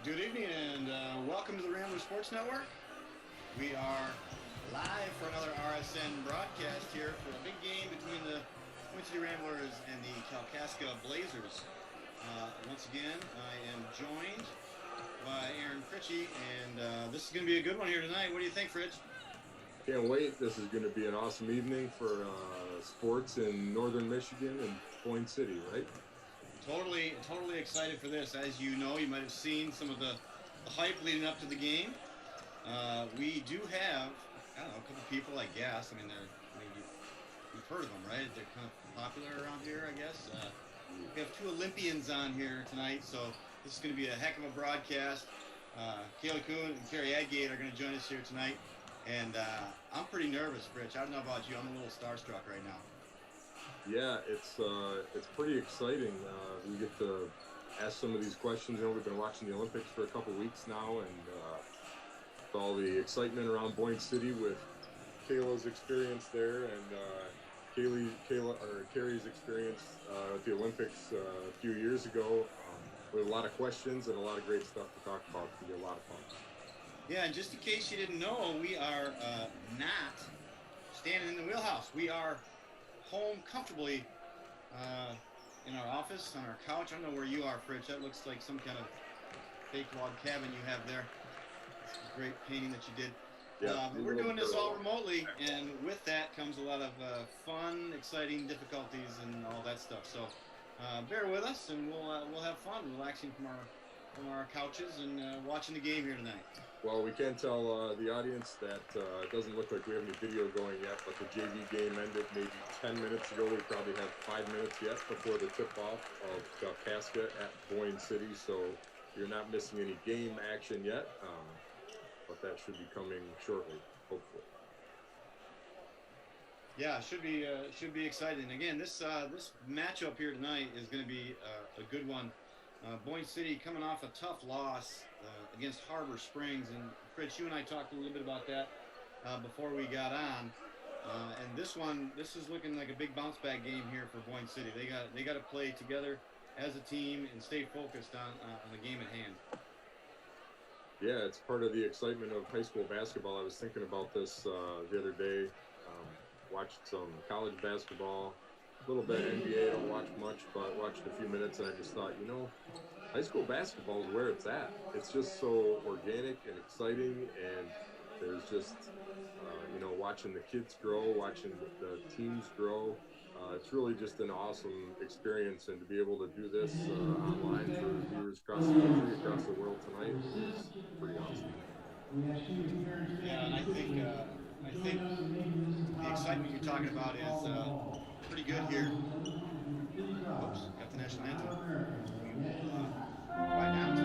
Good evening and welcome to the Rambler Sports Network. We are live for another RSN broadcast here for a big game between the Boyne City Ramblers and the Kalkaska Blazers. Once again, I am joined by Aaron Fritchie, and this is going to be a good one here tonight. What do you think, Fritch? Can't wait. This is going to be an awesome evening for sports in northern Michigan and Boyne City, right? Totally excited for this. As you know, you might have seen some of the hype leading up to the game. We do have, I don't know, a couple people, I guess. I mean, you've heard of them, right? They're kind of popular around here, I guess. We have two Olympians on here tonight, so this is going to be a heck of a broadcast. Kaila, Kuhn, and Cary Adgate are going to join us here tonight. And I'm pretty nervous, Rich. I don't know about you. I'm a little starstruck right now. Yeah, it's pretty exciting. We get to ask some of these questions. You know, we've been watching the Olympics for a couple weeks now, and with all the excitement around Boyne City with Kayla's experience there and Cary's experience at the Olympics a few years ago. We have a lot of questions and a lot of great stuff to talk about. It's going to be a lot of fun. Yeah, and just in case you didn't know, we are not standing in the wheelhouse. We are home comfortably in our office, on our couch. I don't know where you are, Fritch. That looks like some kind of fake log cabin you have there. It's a great painting that you did. Yeah, but we're doing this all remotely, and with that comes a lot of fun, exciting difficulties and all that stuff. So bear with us, and we'll have fun relaxing from our couches and watching the game here tonight. Well, we can tell the audience that it doesn't look like we have any video going yet, but the JV game ended maybe 10 minutes ago. We probably have 5 minutes yet before the tip-off of Kalkaska at Boyne City, so you're not missing any game action yet, but that should be coming shortly, hopefully. Yeah, should be exciting. Again, this matchup here tonight is going to be a good one. Boyne City coming off a tough loss against Harbor Springs, and Fritz, you and I talked a little bit about that before we got on. And this is looking like a big bounce back game here for Boyne City. They got to play together as a team and stay focused on the game at hand. Yeah, it's part of the excitement of high school basketball. I was thinking about this the other day. Watched some college basketball. A little bit NBA, I don't watch much, but watched a few minutes, and I just thought, high school basketball is where it's at. It's just so organic and exciting, and there's just, watching the kids grow, watching the teams grow. It's really just an awesome experience, and to be able to do this online for viewers across the country, across the world tonight is pretty awesome. Yeah, and I think the excitement you're talking about is pretty good here. Oops, got the national anthem. Right now, it's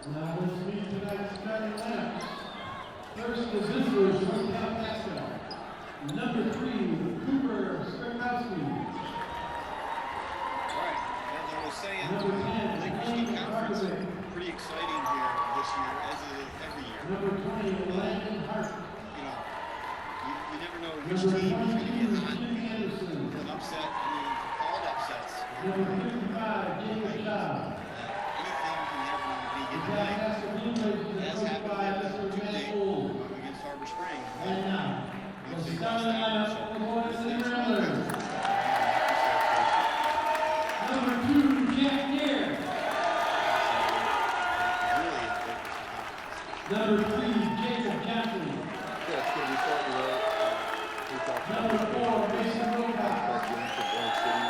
Now let's meet tonight's starting lineup. First, the visitors from Kalkaska. Number 3, Cooper Skirkowski. all right. As I was saying, the Lake Michigan Conference is pretty exciting here this year, as it is every year. Number 20, Landon Hart. You never know which team is going to get hot Number 55, Jacob Shaw. Anything can happen on any given night. Kalkaska Greenwich is As coached happened by on Mr. Tuesday Matt against Harbor Springs. And now, Good the city starting lost that one, lineup so for the Boyne City things Ramblers. will Number 2, Jack Deere. really Number 3, Jacob Johnson. Yeah, it's going to be fun, you know. We talked about Number this 4, Mason Wilcox. back in for Boyne City,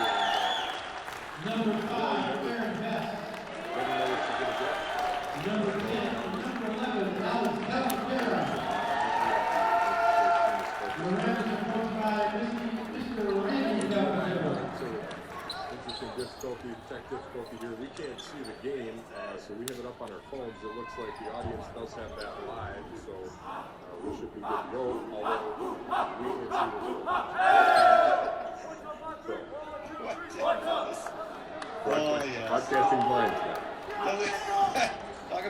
Number 5, Aaron Best. never know what you're going to get. Number 10 and number 11, Alex Kalkaska. The Ramblers are coached by Mr. Randy Kalkaska. So, interesting difficulty, tech difficulty here. We can't see the game, so we have it up on our phones. It looks like the audience does have that live, so we should be good to go, although we can see the Oh, yes. Broadcasting blinds now. Talk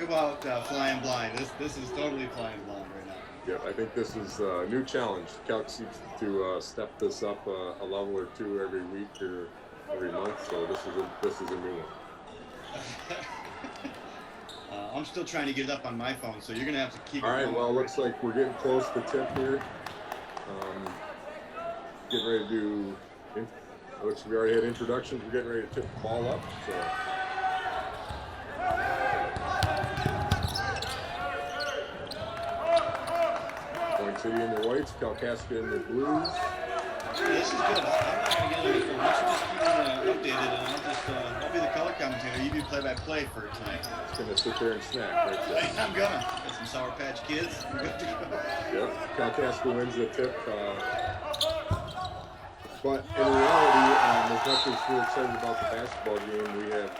about flying blind. This is totally flying blind right now. Yep, I think this is a new challenge. Calc seems to step this up a level or two every week or every month, so this is a new one. I'm still trying to get it up on my phone, so you're gonna have to keep. All it right, going. well, looks like we're getting close to tip here. Getting ready to do. Looks like we already had introductions. We're getting ready to tip the ball up. So. Boyne City in the whites, Kalkaska in the blues. This is good. I'm not gonna get any phone. You should just keep me updated, and I'll be the color commentator. You do play-by-play for tonight. Just gonna sit there and snack right there. I'm gonna. Got some Sour Patch Kids. We're good to go. Yep, Kalkaska wins the tip. But in reality, as much as we're excited about the basketball game, we have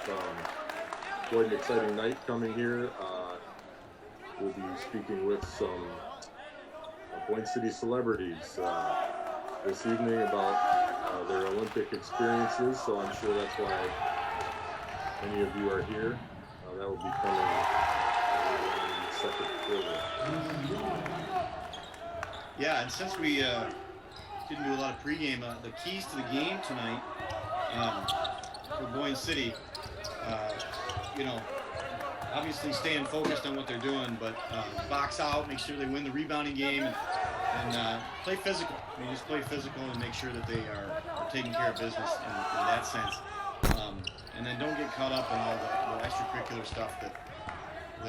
quite an exciting night coming here. We'll be speaking with some Boyne City celebrities this evening about their Olympic experiences, so I'm sure that's why many of you are here. That will be coming in the second quarter. Yeah, and since we didn't do a lot of pregame, the keys to the game tonight for Boyne City, obviously staying focused on what they're doing, but box out, make sure they win the rebounding game, and play physical. I mean, just play physical and make sure that they are taking care of business in that sense. And then don't get caught up in all the extracurricular stuff that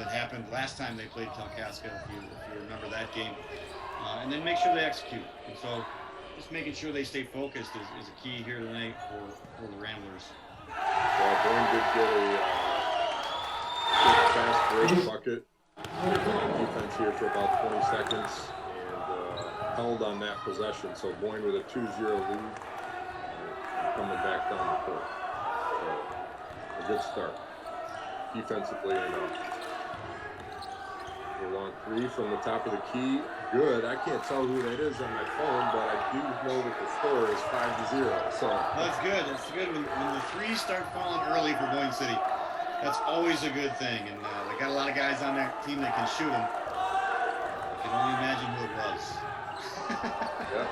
happened last time they played Kalkaska, if you remember that game. And then make sure they execute. And so just making sure they stay focused is a key here tonight for the Ramblers. Well, Boyne did get a fast break bucket defense here for about 20 seconds and held on that possession. So Boyne with a 2-0 lead coming back down the court. So a good start defensively and we're on 3 from the top of the key. Good. I can't tell who that is on my phone, but I do know that the score is 5-0. So that's good. That's good. When the threes start falling early for Boyne City, that's always a good thing. And they got a lot of guys on their team that can shoot them. I can only imagine who it was. Yeah,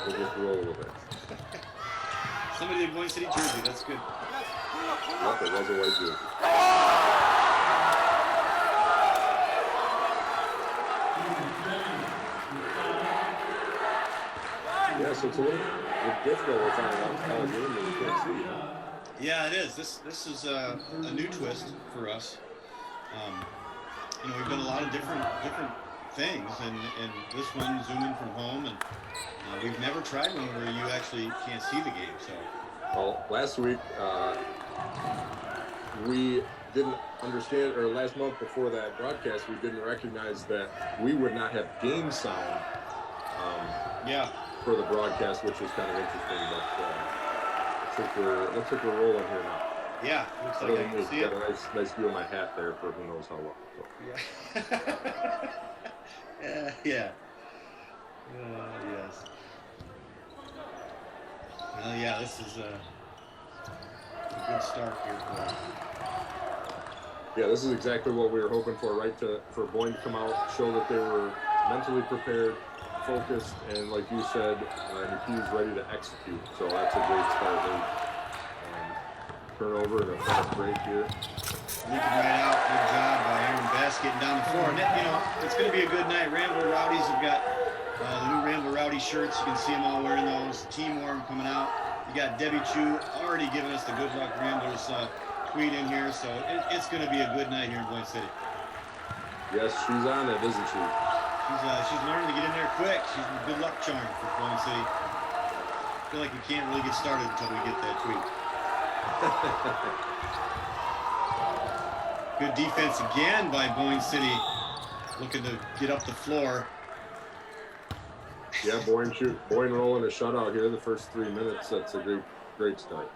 we'll just roll with it. Somebody in Boyne City jersey. That's good. Yep, it was a white jersey. Yeah, so it's a little difficult with our college game that we can't see. Yeah, it is. This is a new twist for us. We've done a lot of different things, and this one zooming from home, and we've never tried one where you actually can't see the game. So, well, last week we didn't understand, or last month before that broadcast, we didn't recognize that we would not have game sound. For the broadcast, which was kind of interesting, but looks like we're rolling here now. Yeah, looks like I can see it. Got a nice view of my hat there for who knows how long. So. Yeah. Yes. Well, yeah, this is a good start here for us. Yeah, this is exactly what we were hoping for, right? For Boyne to come out, show that they were mentally prepared, focused, and like you said, McHugh's ready to execute. So that's a great start. Turnover and a fast break here. Leaking right out. Good job by Aaron Best getting down the floor. And it's going to be a good night. Rambler Rowdies have got the new Rambler Rowdy shirts. You can see them all wearing those. Team Warm coming out. You got Debbie Chu already giving us the Good Luck Ramblers tweet in here. So it's going to be a good night here in Boyne City. Yes, she's on it, isn't she? She's learning to get in there quick. She's a good luck charm for Boyne City. I feel like we can't really get started until we get that tweet. Good defense again by Boyne City, looking to get up the floor. Yeah, Boyne rolling a shutout here the first 3 minutes. That's a great start.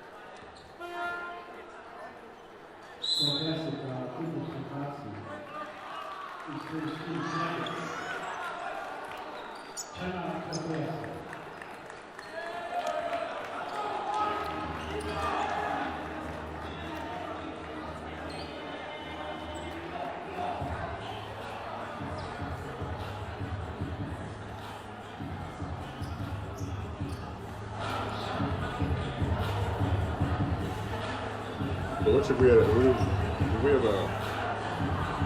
It looks like we have a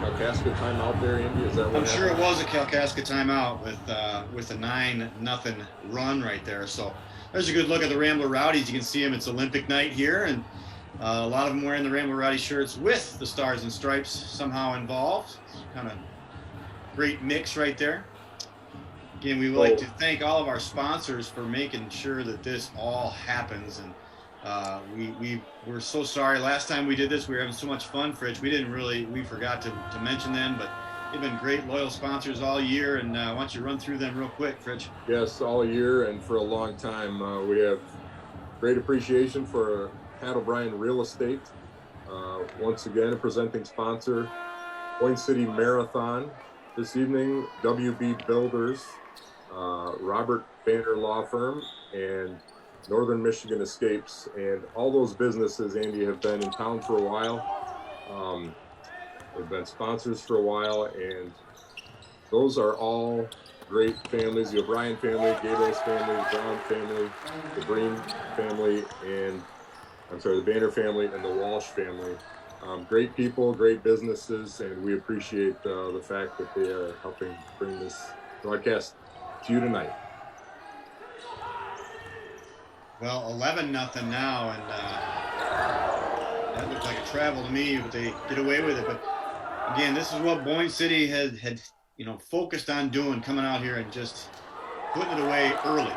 Kalkaska timeout there, Andy. Is that what I'm sure it was a Kalkaska timeout with a 9-0 run right there. So there's a good look at the Rambler Rowdies. You can see them. It's Olympic night here, and a lot of them wearing the Rambler Rowdy shirts with the Stars and Stripes somehow involved. Kind of great mix right there. Again, we would like to thank all of our sponsors for making sure that this all happens. And we're so sorry. Last time we did this, we were having so much fun, Fritch. We forgot to mention them, but they've been great, loyal sponsors all year. And why don't you run through them real quick, Fritch? Yes, all year and for a long time. We have great appreciation for Pat O'Brien Real Estate. Once again, a presenting sponsor, Boyne City Marathon. This evening, WB Builders, Robert Banner Law Firm, and Northern Michigan Escapes, and all those businesses, Andy, have been in town for a while. They've been sponsors for a while, and those are all great families. The O'Brien family, Gables family, Brown family, the Breen family, and the Banner family and the Walsh family. Great people, great businesses, and we appreciate the fact that they are helping bring this broadcast to you tonight. Well, 11-0 now, and that looked like a travel to me, but they get away with it. But again, this is what Boyne City had focused on doing, coming out here and just putting it away early.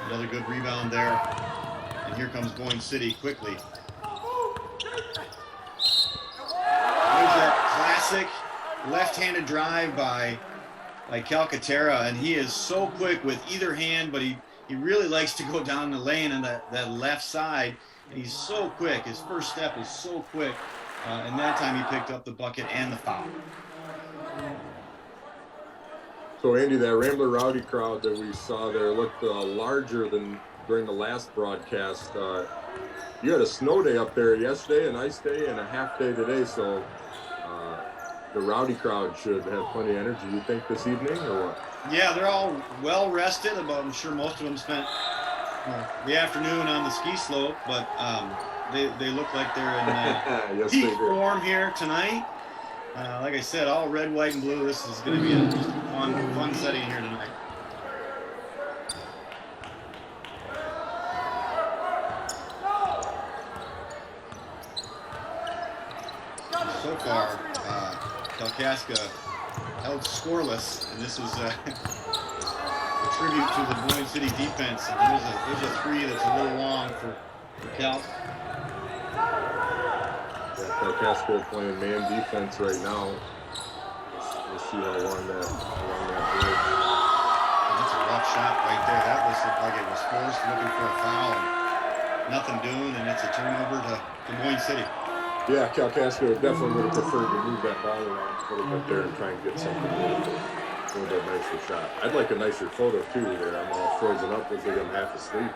Another good rebound there, and here comes Boyne City quickly. There's that classic left-handed drive by Kalkaska, and he is so quick with either hand, but he really likes to go down the lane on that left side, and he's so quick. His first step is so quick, and that time he picked up the bucket and the foul. So, Andy, that Rambler Rowdy crowd that we saw there looked larger than during the last broadcast. You had a snow day up there yesterday, a nice day, and a half day today, so the Rowdy crowd should have plenty of energy, you think, this evening, or what? Yeah, they're all well rested. I'm sure most of them spent the afternoon on the ski slope, but they look like they're in yes, peak form here tonight. Like I said, all red, white, and blue. This is going to be just a fun setting here tonight. So far, Kalkaska held scoreless, and this is a tribute to the Boyne City defense. There's a three that's a little long for Cal. Yeah, Kalkaska playing man defense right now. We'll see how long that goes. That's a rough shot right there. That looked like it was forced, looking for a foul, and nothing doing, and it's a turnover to Boyne City. Yeah, Kalkaska definitely would have preferred to move that ball around a little bit there and try and get something a little bit nicer shot. I'd like a nicer photo too there. I'm all frozen up, looks like I'm half asleep.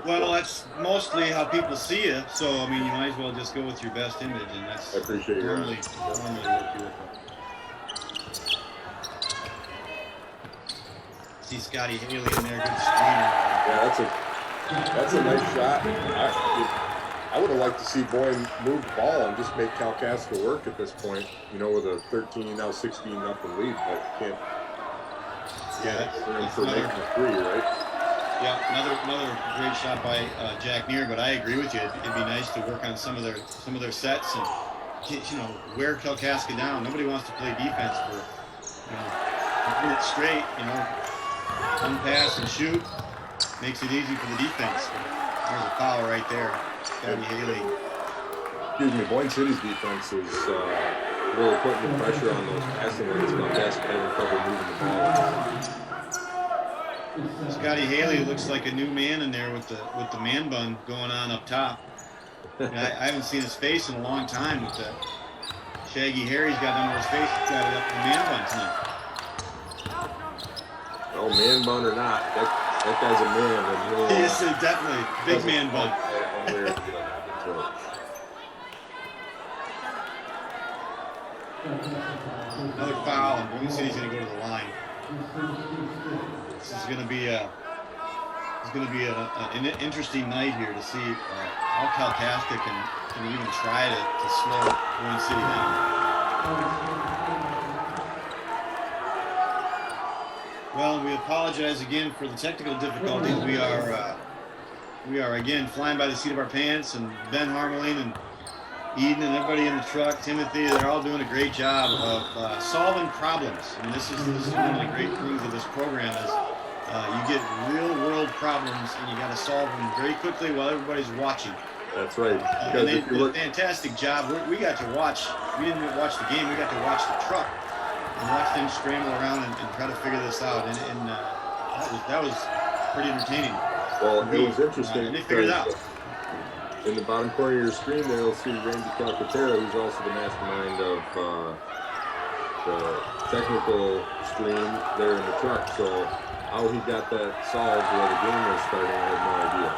Well, that's mostly how people see you, so I mean, you might as well just go with your best image, and that's I appreciate you. Normally what you look for. See Scotty Haley in there, good screener. Yeah, that's a nice shot. I would have liked to see Boyne move the ball and just make Kalkaska work at this point, with a 13, now 16 nothing lead, but can't. Yeah, that's for making a three, right? Yeah, another great shot by Jack Neer, but I agree with you. It'd be nice to work on some of their sets and wear Kalkaska down. Nobody wants to play defense for a minute straight. One pass and shoot makes it easy for the defense. There's a foul right there. Scotty Haley. Excuse me, Boyne City's defense is really putting the pressure on those passing lanes. Kalkaska having trouble moving the ball. Scotty Haley looks like a new man in there with the man bun going on up top. I haven't seen his face in a long time with that shaggy hair he's got under his face. He's got it up in the man bun tonight. Oh, man bun or not, that guy's a man. He is definitely big man bun. Another foul, and Boyne City's going to go to the line. This is going to be an interesting night here to see how Kalkaska can even try to slow Boyne City down. Well, we apologize again for the technical difficulties. We are again flying by the seat of our pants, and Ben Harmeling and Eden and everybody in the truck, Timothy, they're all doing a great job of solving problems. And this is one of the great things of this program is you get real world problems and you got to solve them very quickly while everybody's watching. That's right. And they did a fantastic job. We got to watch. We didn't watch the game. We got to watch the truck and watch them scramble around and try to figure this out. And that was pretty entertaining. Well, it was interesting. And they figured it out. In the bottom corner of your screen there, you'll see Randy Calcaterra, who's also the mastermind of the technical stream there in the truck. So how he got that solved while the game was starting, I have no idea.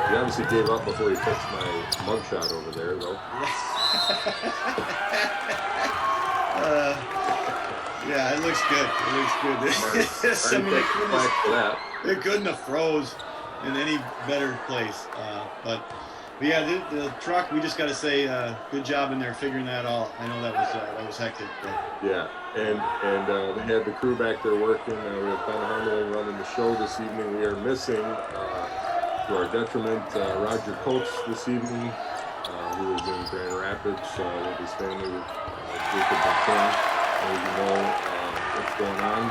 He obviously gave up before he fixed my mugshot over there, though. Yeah, it looks good. It looks good. It couldn't have froze in any better place. But yeah, the truck, we just got to say good job in there figuring that all. I know that was hectic. But. Yeah, and they had the crew back there working. We have Ben Harmeling running the show this evening. We are missing, to our detriment, Roger Coates this evening, who is in Grand Rapids with his family, with Jacob and Kuhn. As you know what's going on.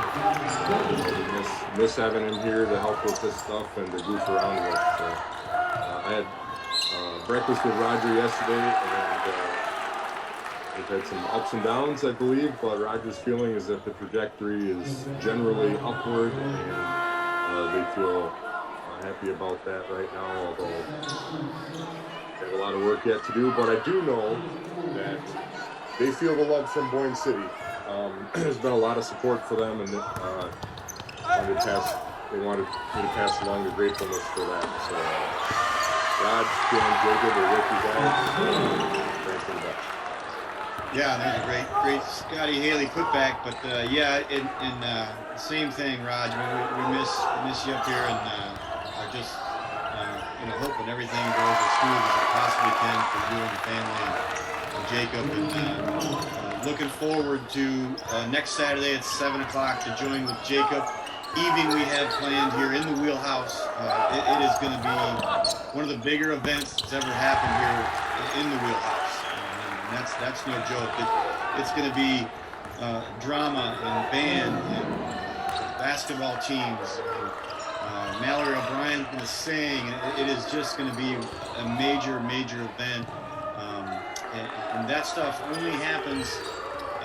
We miss having him here to help with this stuff and to goof around with. So, I had breakfast with Roger yesterday, and we've had some ups and downs, I believe, but Roger's feeling is that the trajectory is generally upward, and they feel happy about that right now, although they have a lot of work yet to do. But I do know that they feel the love from Boyne City. There's been a lot of support for them, and they wanted me to pass along the gratefulness for that. So, Rod, Kuhn, Jacob, are with you guys. Thanks for that. Yeah, there's a great Scotty Haley putback, but same thing, Raj. We miss you up here, and are just hoping everything goes as smooth as it possibly can for you and the family and Jacob, and looking forward to next Saturday at 7 o'clock to join with Jacob. Evening we have planned here in the Wheelhouse. It is going to be one of the bigger events that's ever happened here in the Wheelhouse. And that's no joke. It's going to be drama and band and basketball teams. And, Mallory O'Brien's going to sing. It is just going to be a major event. And that stuff only happens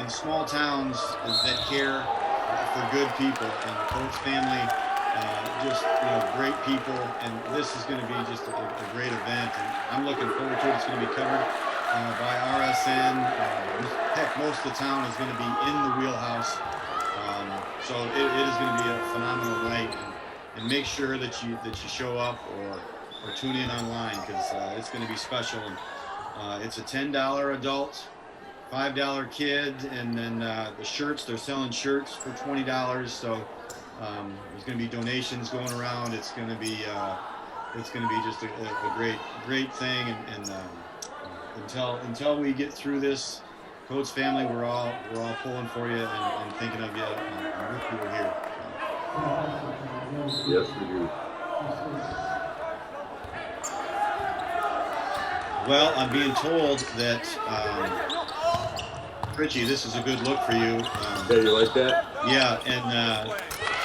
in small towns that care for good people, and the Coates family, great people, and this is going to be just a great event, and I'm looking forward to it. It's going to be covered by RSN. Heck, most of the town is going to be in the Wheelhouse, so it is going to be a phenomenal night, and make sure that you show up or tune in online, because it's going to be special. And it's a $10 adult, $5 kid, and then the shirts, they're selling shirts for $20. So There's going to be donations going around. It's going to be just a great thing. And until we get through this, Coach family, we're all pulling for you and thinking of you. And wish you were here. Yes, we do. Well, I'm being told that, Richie, this is a good look for you. Yeah, you like that? Yeah, and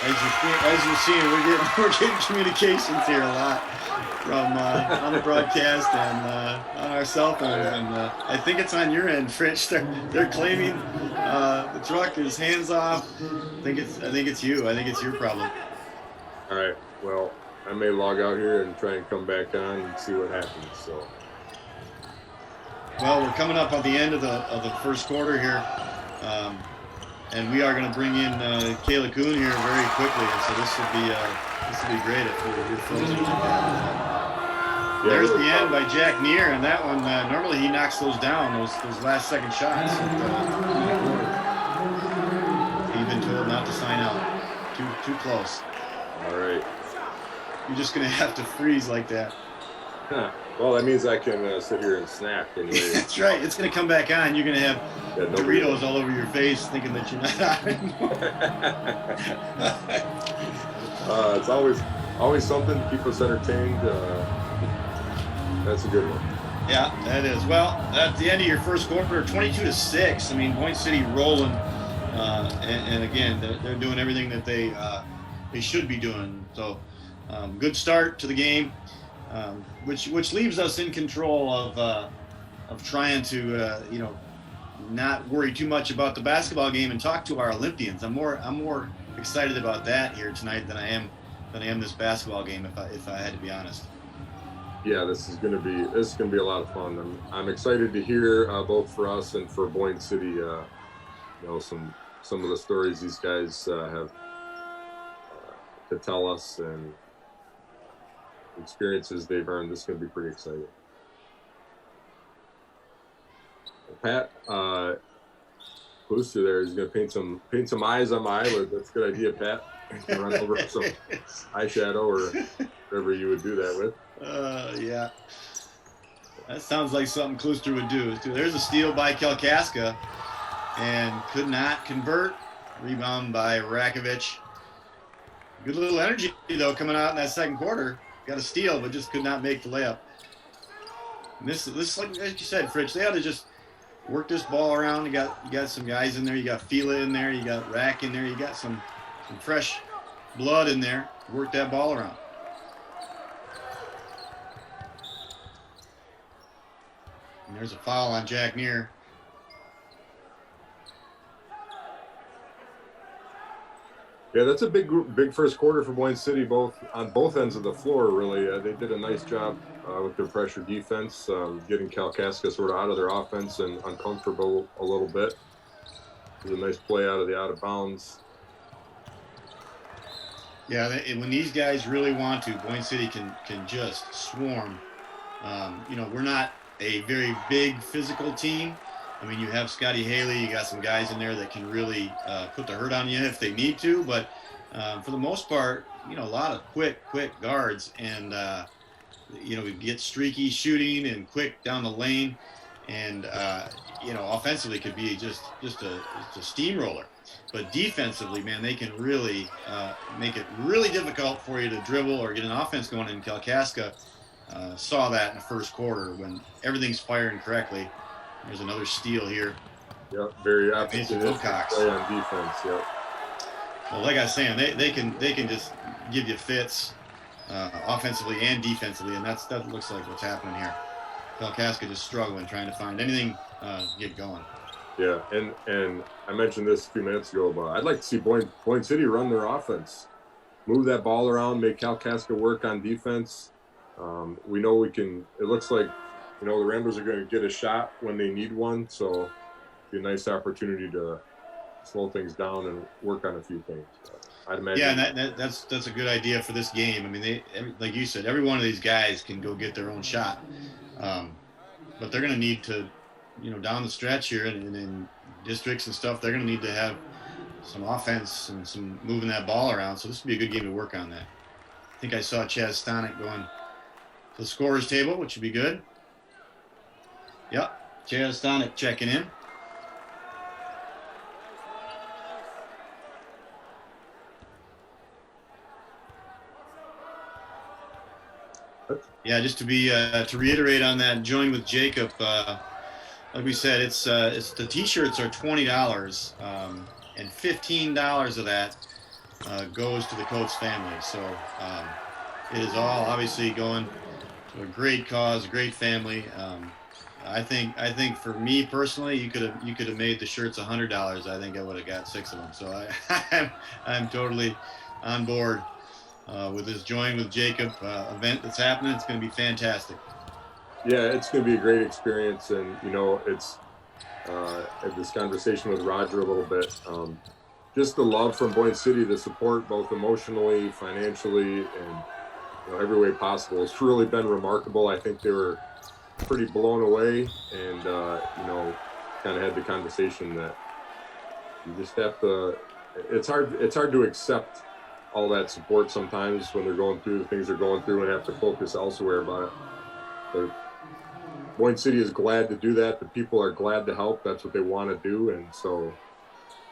as you're seeing, we're getting communications here a lot from on the broadcast and on our cell phones, and I think it's on your end, Fritz. They're claiming the truck is hands off. I think it's you. I think it's your problem. All right. Well, I may log out here and try and come back on and see what happens. So. Well, we're coming up on the end of the first quarter here, and we are going to bring in Kaila Kuhn here very quickly, and so this will be great if you're frozen. There's the end by Jack Neer, and that one normally he knocks those down, those last second shots. He's been told not to sign out. Too close. All right. You're just going to have to freeze like that. Huh. Well, that means I can sit here and snap anyway. That's right. It's going to come back on. You're going to have Doritos all over your face thinking that you're not on anymore. It's always something to keep us entertained. That's a good one. Yeah, that is. Well, at the end of your first quarter, 22-6. I mean, Boyne City rolling. And again, they're doing everything that they should be doing. So good start to the game. Which leaves us in control of trying to not worry too much about the basketball game and talk to our Olympians. I'm more excited about that here tonight than I am this basketball game, if I had to be honest. Yeah, this is gonna be a lot of fun. I'm excited to hear both for us and for Boyne City. Some of the stories these guys have to tell us and experiences they've earned. This is going to be pretty exciting. Pat, Booster there is going to paint some eyes on my eyelid. That's a good idea, Pat. Run over some eyeshadow or whatever you would do that with. Yeah. That sounds like something Klooster would do. There's a steal by Kalkaska and could not convert. Rebound by Rakovic. Good little energy, though, coming out in that second quarter. Got a steal, but just could not make the layup. And this like you said, Fritz, they ought to just work this ball around. You got some guys in there. You got Fila in there. You got Rack in there. You got some fresh blood in there. Work that ball around. And there's a foul on Jack Neer. Yeah, that's a big first quarter for Boyne City, on both ends of the floor, really. They did a nice job with their pressure defense, getting Kalkaska sort of out of their offense and uncomfortable a little bit. It was a nice play out of bounds. Yeah, when these guys really want to, Boyne City can just swarm. We're not a very big physical team. I mean, you have Scotty Haley, you got some guys in there that can really put the hurt on you if they need to, but for the most part, a lot of quick guards, and we get streaky shooting and quick down the lane, and offensively could be just a steamroller, but defensively, man, they can really make it really difficult for you to dribble or get an offense going. In Kalkaska saw that in the first quarter when everything's firing correctly. There's another steal here. Yep, very opportunistic play on defense. Yep. Well, like I was saying, they can just give you fits offensively and defensively, and that looks like what's happening here. Kalkaska just struggling, trying to find anything to get going. Yeah, and I mentioned this a few minutes ago, but I'd like to see Boyne City run their offense, move that ball around, make Kalkaska work on defense. We know we can. It looks like. The Ramblers are going to get a shot when they need one, so it'll be a nice opportunity to slow things down and work on a few things. I'd imagine. Yeah, and that's a good idea for this game. I mean, like you said, every one of these guys can go get their own shot, but they're going to need to, down the stretch here and in districts and stuff, they're going to need to have some offense and some moving that ball around. So this would be a good game to work on that. I think I saw Chaz Stonick going to the scorer's table, which would be good. Yep, Chaz Stonick checking in. Yeah, just to reiterate on that, join with Jacob. Like we said, it's the T-shirts are $20, and $15 of that goes to the Coates family. So it is all obviously going to a great cause, a great family. I think for me personally, you could have made the shirts $100. I think I would have got 6 of them. So I'm totally on board with this Join with Jacob event that's happening. It's going to be fantastic. Yeah, it's going to be a great experience, and it's had this conversation with Roger a little bit. Just the love from Boyne City, the support both emotionally, financially, and every way possible. It's really been remarkable. I think they were pretty blown away, and kind of had the conversation that you just have to. It's hard to accept all that support sometimes when they're going through the things they're going through and have to focus elsewhere. But Boyne City is glad to do that. The people are glad to help. That's what they want to do, and so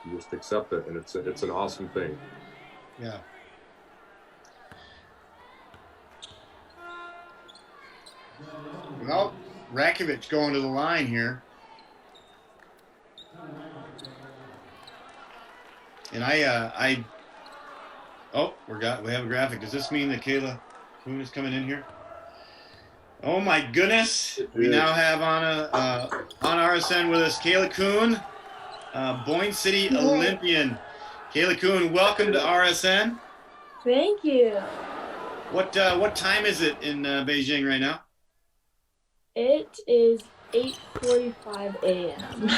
you just accept it, and it's an awesome thing. Yeah. Well, Rakovic going to the line here. And we have a graphic. Does this mean that Kaila Kuhn is coming in here? Oh my goodness! We now have on RSN with us Kaila Kuhn, Boyne City Olympian. Kaila Kuhn, welcome to RSN. Thank you. What time is it in Beijing right now? It is 8:45 a.m.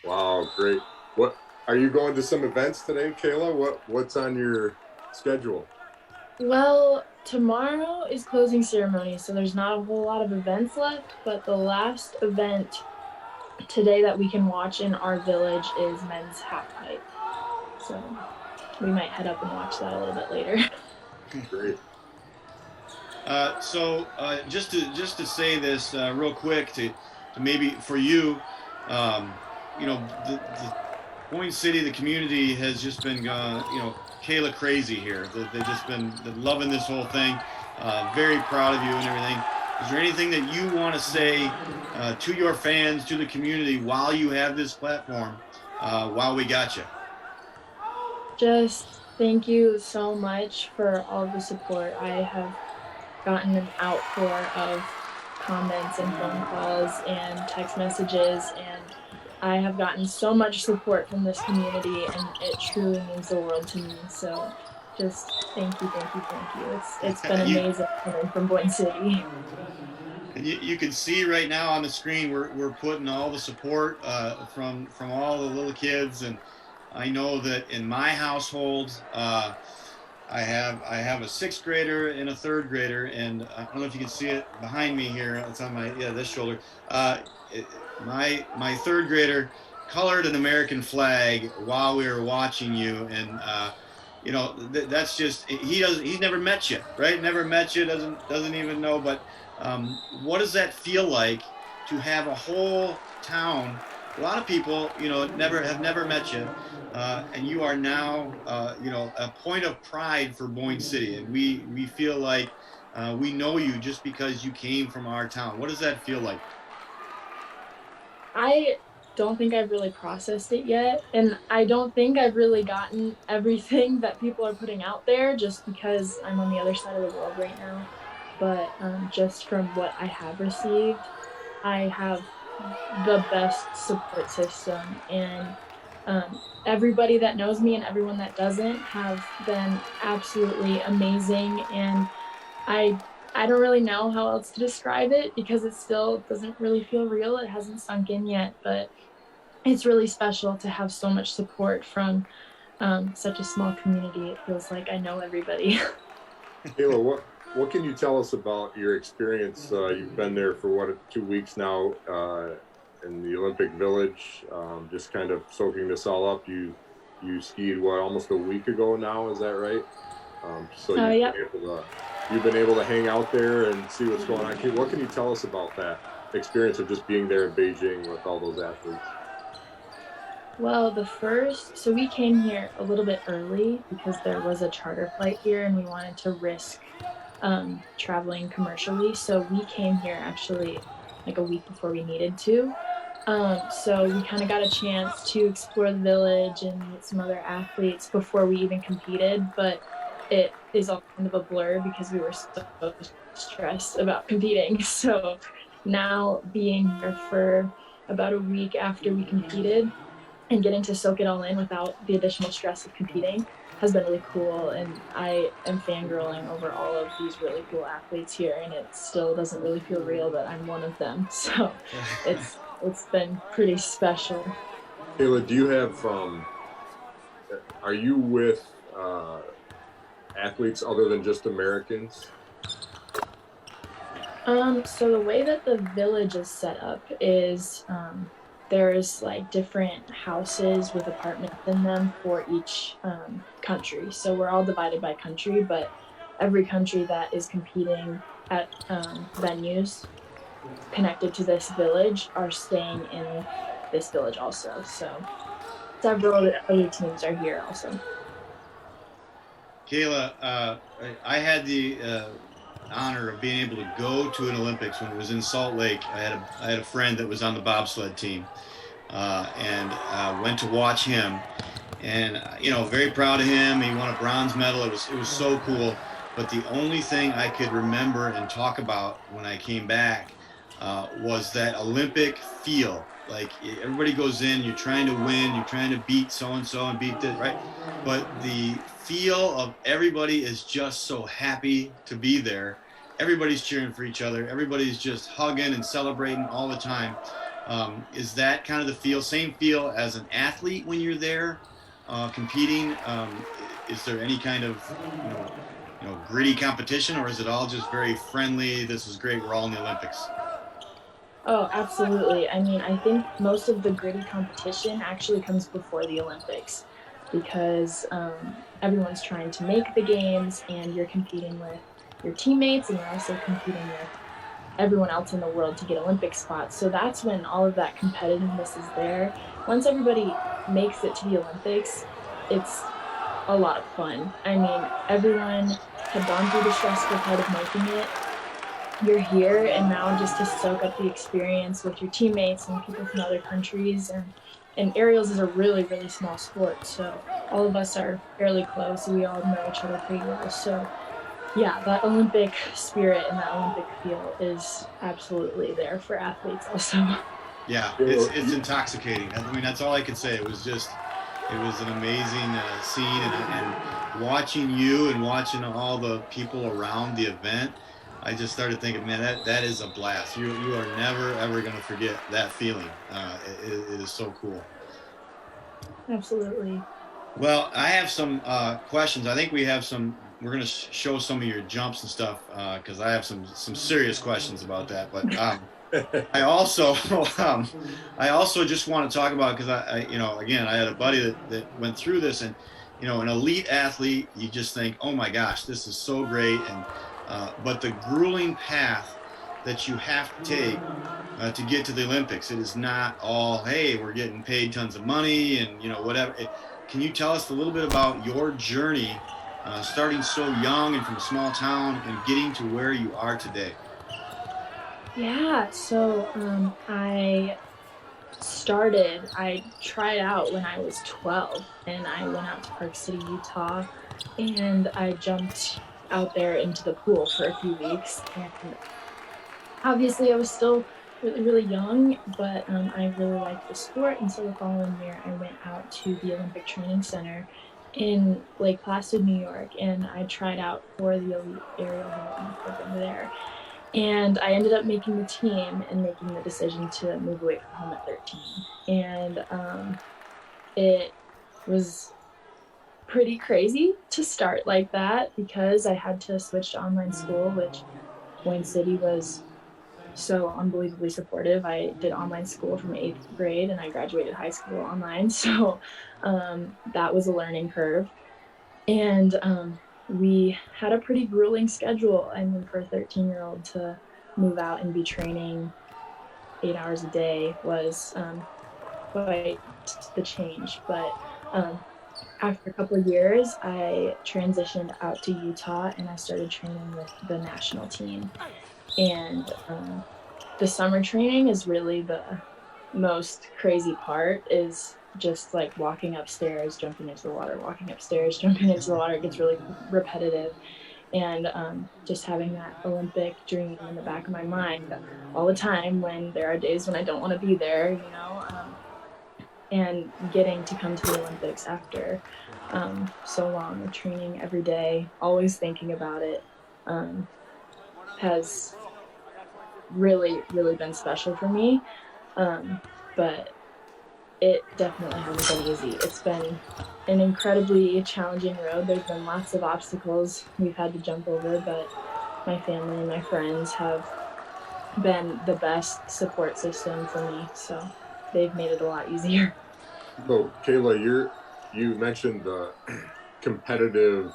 Wow, great. What are you going to some events today, Kaila? What's on your schedule? Well, tomorrow is closing ceremony, so there's not a whole lot of events left, but the last event today that we can watch in our village is men's half pipe. So we might head up and watch that a little bit later. Great. Just to say this real quick to maybe for you, the Boyne City, the community has just been Kaila crazy here. They've just been loving this whole thing. Very proud of you and everything. Is there anything that you want to say to your fans, to the community, while you have this platform, while we got you? Just thank you so much for all the support. I have gotten an outpour of comments and phone calls and text messages, and I have gotten so much support from this community, and it truly means the world to me. So just thank you. It's been amazing coming from Boyne City. And you can see right now on the screen we're putting all the support from all the little kids, and I know that in my household I have a 6th grader and a 3rd grader, and I don't know if you can see it behind me here. It's on this shoulder. My 3rd grader colored an American flag while we were watching you, and that's just he's never met you, right? Never met you, doesn't even know. But what does that feel like to have a whole town? A lot of people, have never met you, and you are now, a point of pride for Boyne City, and we feel like we know you just because you came from our town. What does that feel like? I don't think I've really processed it yet, and I don't think I've really gotten everything that people are putting out there, just because I'm on the other side of the world right now. But just from what I have received, I have the best support system, and everybody that knows me and everyone that doesn't have been absolutely amazing, and I don't really know how else to describe it because it still doesn't really feel real. It hasn't sunk in yet, but it's really special to have so much support from such a small community. It feels like I know everybody. Kaila, what can you tell us about your experience? You've been there for 2 weeks now in the Olympic Village, just kind of soaking this all up. You you skied almost a week ago now, is that right? So Yep. you've been able to hang out there and see what's going on. What can you tell us about that experience of just being there in Beijing with all those athletes? Well, so we came here a little bit early because there was a charter flight here and we wanted to risk traveling commercially. So we came here actually like a week before we needed to. So we kind of got a chance to explore the village and meet some other athletes before we even competed, but it is all kind of a blur because we were so stressed about competing. So now being here for about a week after we competed and getting to soak it all in without the additional stress of competing has been really cool. And I am fangirling over all of these really cool athletes here, and it still doesn't really feel real that I'm one of them. So it's been pretty special. Kaila, do you have, are you with athletes other than just Americans? So the way that the village is set up is there's like different houses with apartments in them for each country. So we're all divided by country, but every country that is competing at venues connected to this village are staying in this village also. So several other teams are here also. Kaila, I had the honor of being able to go to an Olympics when it was in Salt Lake. I had a friend that was on the bobsled team, and went to watch him. And very proud of him. He won a bronze medal. It was so cool. But the only thing I could remember and talk about when I came back was that Olympic feel. Like everybody goes in, you're trying to win, you're trying to beat so-and-so and beat this, right? But the feel of everybody is just so happy to be there. Everybody's cheering for each other. Everybody's just hugging and celebrating all the time. Is that kind of the feel, same feel as an athlete when you're there competing? Is there any kind of, gritty competition, or is it all just very friendly? This is great. We're all in the Olympics. Oh, absolutely. I mean, I think most of the gritty competition actually comes before the Olympics because everyone's trying to make the games and you're competing with your teammates and you're also competing with everyone else in the world to get Olympic spots. So that's when all of that competitiveness is there. Once everybody makes it to the Olympics, it's a lot of fun. I mean, everyone had gone through the stressful part of making it. You're here, and now just to soak up the experience with your teammates and people from other countries. And aerials is a really, really small sport, so all of us are fairly close. We all know each other pretty well. So yeah, that Olympic spirit and that Olympic feel is absolutely there for athletes also. Yeah, it's intoxicating. I mean, that's all I could say. It was an amazing scene, and watching you and watching all the people around the event, I just started thinking, man, that is a blast. You are never, ever going to forget that feeling. It is so cool. Absolutely. Well, I have some questions. I think we're going to show some of your jumps and stuff because I have some serious questions about that. But I also just want to talk about, because again, I had a buddy that went through this, and an elite athlete, you just think, oh my gosh, this is so great, and but the grueling path that you have to take to get to the Olympics, it is not all, hey, we're getting paid tons of money and whatever. Can you tell us a little bit about your journey, starting so young and from a small town and getting to where you are today? Yeah, so I tried out when I was 12, and I went out to Park City, Utah, and I jumped out there into the pool for a few weeks. And obviously I was still really, really young, but I really liked the sport, and so the following year I went out to the Olympic Training Center in Lake Placid, New York, and I tried out for the elite aerial development program there. And I ended up making the team and making the decision to move away from home at 13. And it was pretty crazy to start like that because I had to switch to online school, which Boyne City was so unbelievably supportive. I did online school from 8th grade and I graduated high school online. So that was a learning curve. And we had a pretty grueling schedule. I mean, for a 13-year-old to move out and be training 8 hours a day was quite the change. But after a couple of years, I transitioned out to Utah and I started training with the national team. And the summer training is really the most crazy part, is just like walking upstairs, jumping into the water, walking upstairs, jumping into the water. It gets really repetitive. And just having that Olympic dream in the back of my mind all the time when there are days when I don't want to be there, you know, and getting to come to the Olympics after so long of training every day, always thinking about it, has really, really been special for me. But it definitely hasn't been easy. It's been an incredibly challenging road. There's been lots of obstacles we've had to jump over, but my family and my friends have been the best support system for me, so they've made it a lot easier. So, Kaila, you mentioned the competitive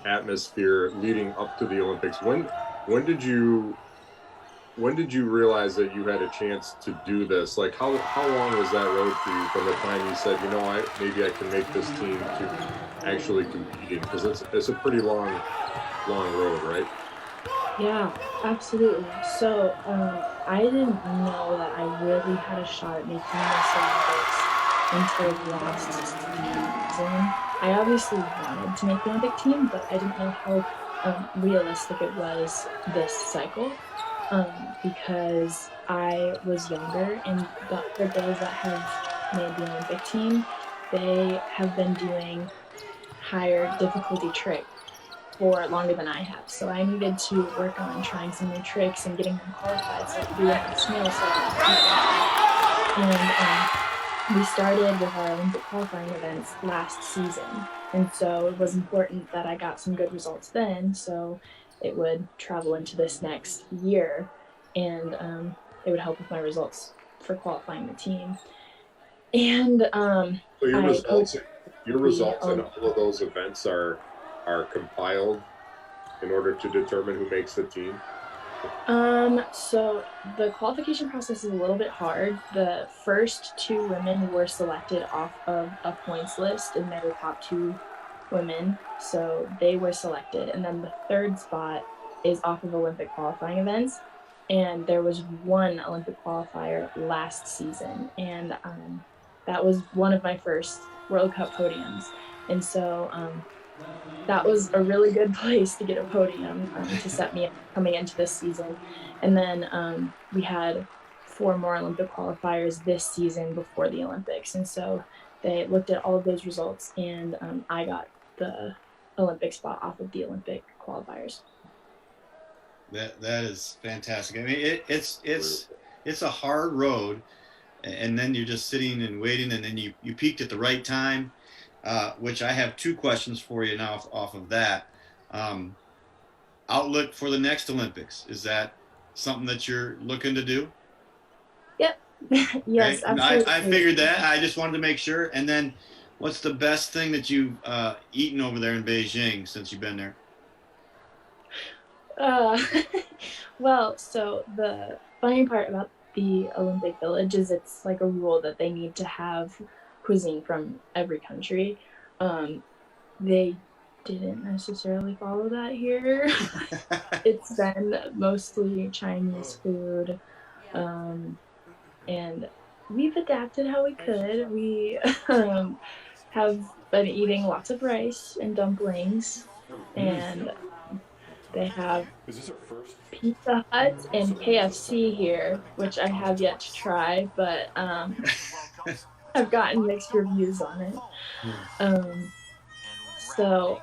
atmosphere leading up to the Olympics. When did you realize that you had a chance to do this? Like, how long was that road for you from the time you said, you know, maybe I can make this team, to actually competing? Because it's a pretty long road, right? Yeah, absolutely. So I didn't know that I really had a shot at making this Olympics until last season. I obviously wanted to make the Olympic team, but I didn't know how realistic it was this cycle. Because I was younger, and the other girls that have made the Olympic team, they have been doing higher difficulty tricks for longer than I have. So I needed to work on trying some new tricks and getting them qualified so I could do it in the snow. And we started with our Olympic qualifying events last season. And so it was important that I got some good results then, so it would travel into this next year, and it would help with my results for qualifying the team. And so your results in all of those events are compiled in order to determine who makes the team? So the qualification process is a little bit hard. The first 2 women were selected off of a points list, and they were top 2 women, so they were selected. And then the 3rd spot is off of Olympic qualifying events, and there was 1 Olympic qualifier last season, and that was one of my first World Cup podiums. And so that was a really good place to get a podium to set me up coming into this season. And then we had 4 more Olympic qualifiers this season before the Olympics, and so they looked at all of those results, and I got the Olympic spot off of the Olympic qualifiers. That is fantastic. I mean, it's a hard road, and then you're just sitting and waiting, and then you peaked at the right time, which I have 2 questions for you now off of that. Outlook for the next Olympics, is that something that you're looking to do? Yep. Yes, okay. absolutely. I figured that. I just wanted to make sure. And then, what's the best thing that you've eaten over there in Beijing since you've been there? Well, so the funny part about the Olympic Village is it's like a rule that they need to have cuisine from every country. They didn't necessarily follow that here. It's been mostly Chinese food, and we've adapted how we could. We have been eating lots of rice and dumplings, and they have Pizza Hut and KFC here, which I have yet to try, but I've gotten mixed reviews on it. So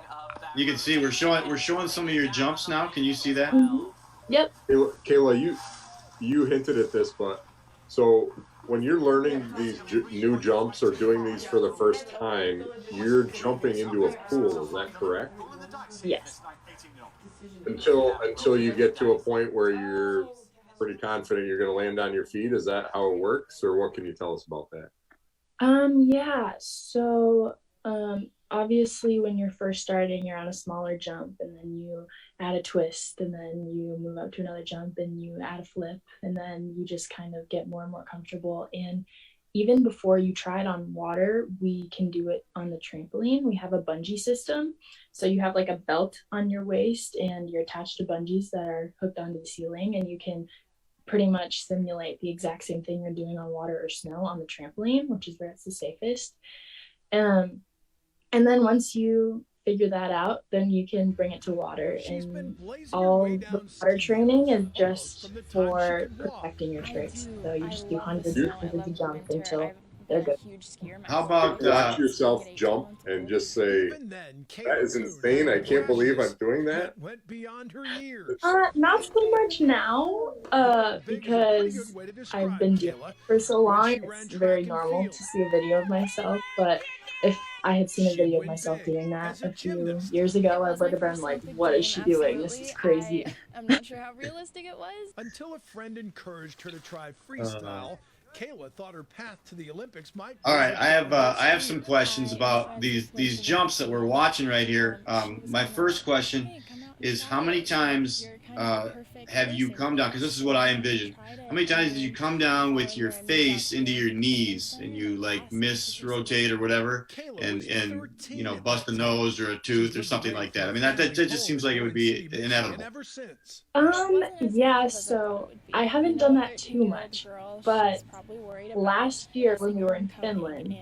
you can see we're showing some of your jumps now. Can you see that? Mm-hmm. Yep. Kaila, you hinted at this, but so when you're learning these new jumps or doing these for the first time, you're jumping into a pool. Is that correct? Yes. Until you get to a point where you're pretty confident you're going to land on your feet. Is that how it works, or what can you tell us about that? Yeah. So, obviously when you're first starting, you're on a smaller jump, and then you add a twist, and then you move up to another jump and you add a flip, and then you just kind of get more and more comfortable. And even before you try it on water, we can do it on the trampoline. We have a bungee system. So you have like a belt on your waist and you're attached to bungees that are hooked onto the ceiling, and you can pretty much simulate the exact same thing you're doing on water or snow on the trampoline, which is where it's the safest. And then once you figure that out, then you can bring it to water. And all the water training is just for perfecting your tricks. So you just do hundreds and hundreds of jumps until they're good. How about watch yourself jump and just say, that is insane, I can't believe I'm doing that? Not so much now, because I've been doing it for so long. It's very normal to see a video of myself, but if I had seen a video of myself doing that a few years ago, I would have been like, what is she doing? This is crazy. I'm not sure how realistic it was. Until a friend encouraged her to try freestyle, Kaila thought her path to the Olympics might. All right, I have some questions about these jumps that we're watching right here. My first question is, how many times have you come down? Because this is what I envision. How many times did you come down with your face into your knees and you like misrotate or whatever, and you know, bust a nose or a tooth or something like that? I mean, that just seems like it would be inevitable. Yeah. So I haven't done that too much, but last year when we were in Finland,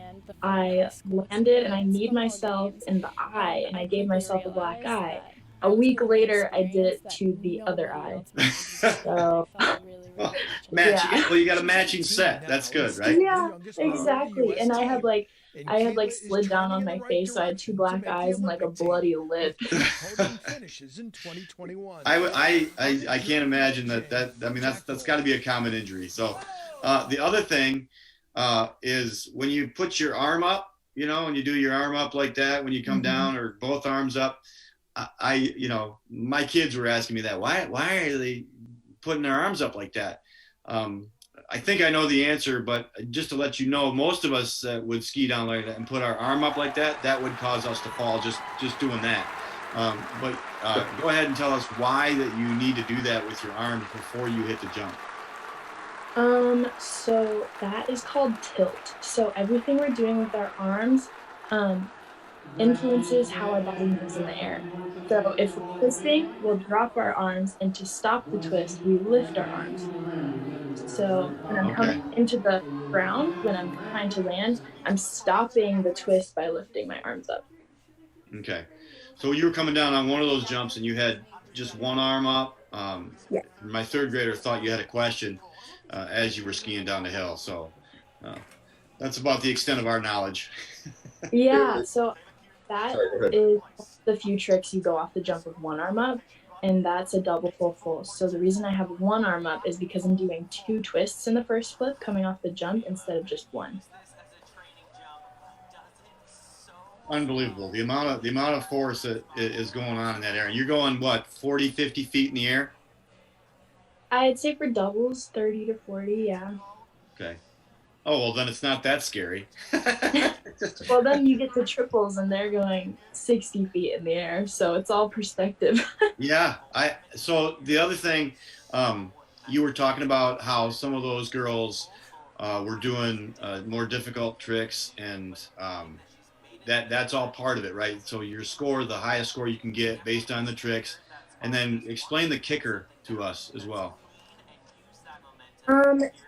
I landed and I kneed myself in the eye, and I gave myself a black eye. A week later, I did it to the other eye. So, matching. Yeah. Well, you got a matching set. That's good, right? Yeah, exactly. And I had like slid down on my face, so I had two black eyes and like a bloody lip. I can't imagine that. I mean, that's got to be a common injury. So, the other thing is when you put your arm up, you know, when you do your arm up like that, when you come down, or both arms up. You know, my kids were asking me that. Why are they putting their arms up like that? I think I know the answer, but just to let you know, most of us would ski down like that and put our arm up like that. That would cause us to fall just doing that. But go ahead and tell us why that you need to do that with your arms before you hit the jump. So that is called tilt. So everything we're doing with our arms, influences how our body moves in the air. So if we're twisting, we'll drop our arms, and to stop the twist, we lift our arms. So when I'm coming into the ground, when I'm trying to land, I'm stopping the twist by lifting my arms up. Okay. So you were coming down on one of those jumps and you had just one arm up. Yeah. My third grader thought you had a question as you were skiing down the hill. So that's about the extent of our knowledge. Yeah, so that is the few tricks you go off the jump with one arm up, and that's a double full. So the reason I have one arm up is because I'm doing two twists in the first flip coming off the jump instead of just one. Unbelievable. The amount of force that is going on in that area. You're going, what, 40, 50 feet in the air? I'd say for doubles, 30 to 40, yeah. Okay. Oh, well, then it's not that scary. Well, then you get to triples, and they're going 60 feet in the air, so it's all perspective. Yeah. So the other thing, you were talking about how some of those girls were doing more difficult tricks, and that's all part of it, right? So your score, the highest score you can get based on the tricks, and then explain the kicker to us as well.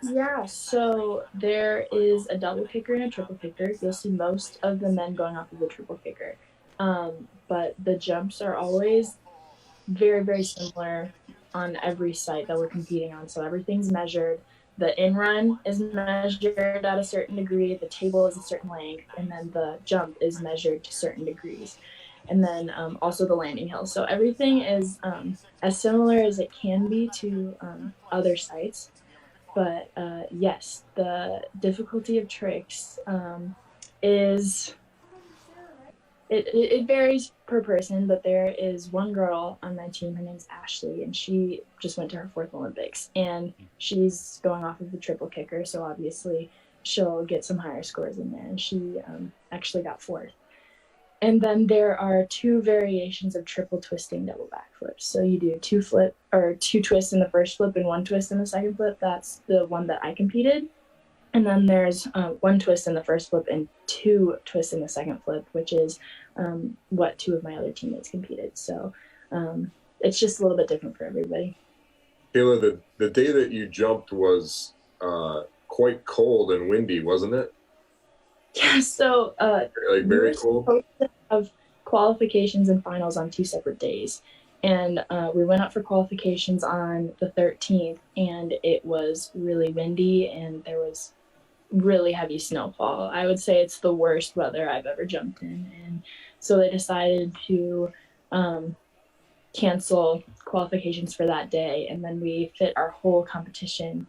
Yeah, so there is a double kicker and a triple kicker. You'll see most of the men going off of the triple kicker. But the jumps are always very, very similar on every site that we're competing on. So everything's measured. The in-run is measured at a certain degree, the table is a certain length, and then the jump is measured to certain degrees. And then also the landing hill. So everything is as similar as it can be to other sites. But yes, the difficulty of tricks is It varies per person, but there is one girl on my team. Her name's Ashley, and she just went to her 4th Olympics, and she's going off of the triple kicker, so obviously she'll get some higher scores in there, and she actually got 4th. And then there are 2 variations of triple twisting double backflips. So you do 2 twists in the first flip and 1 twist in the second flip. That's the one that I competed. And then there's 1 twist in the first flip and 2 twists in the second flip, which is what 2 of my other teammates competed. So it's just a little bit different for everybody. Kaila, the day that you jumped was quite cold and windy, wasn't it? Yeah, so like very cold. We were supposed to have qualifications and finals on 2 separate days. And we went up for qualifications on the 13th, and it was really windy, and there was really heavy snowfall. I would say it's the worst weather I've ever jumped in. And so they decided to cancel qualifications for that day, and then we fit our whole competition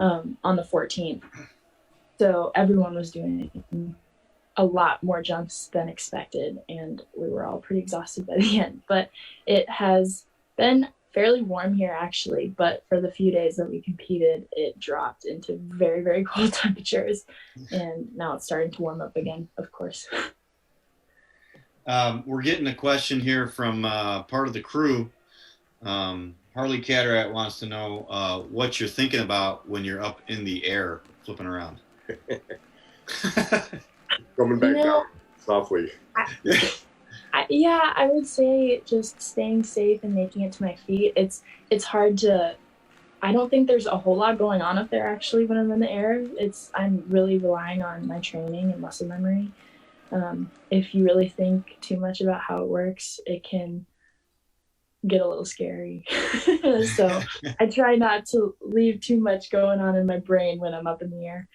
on the 14th. So everyone was doing a lot more jumps than expected, and we were all pretty exhausted by the end. But it has been fairly warm here, actually, but for the few days that we competed, it dropped into very, very cold temperatures, and now it's starting to warm up again, of course. We're getting a question here from part of the crew. Harley Cataract wants to know what you're thinking about when you're up in the air flipping around. Coming back down softly. I would say just staying safe and making it to my feet. It's hard to. I don't think there's a whole lot going on up there actually when I'm in the air. I'm really relying on my training and muscle memory. If you really think too much about how it works, it can get a little scary. So I try not to leave too much going on in my brain when I'm up in the air.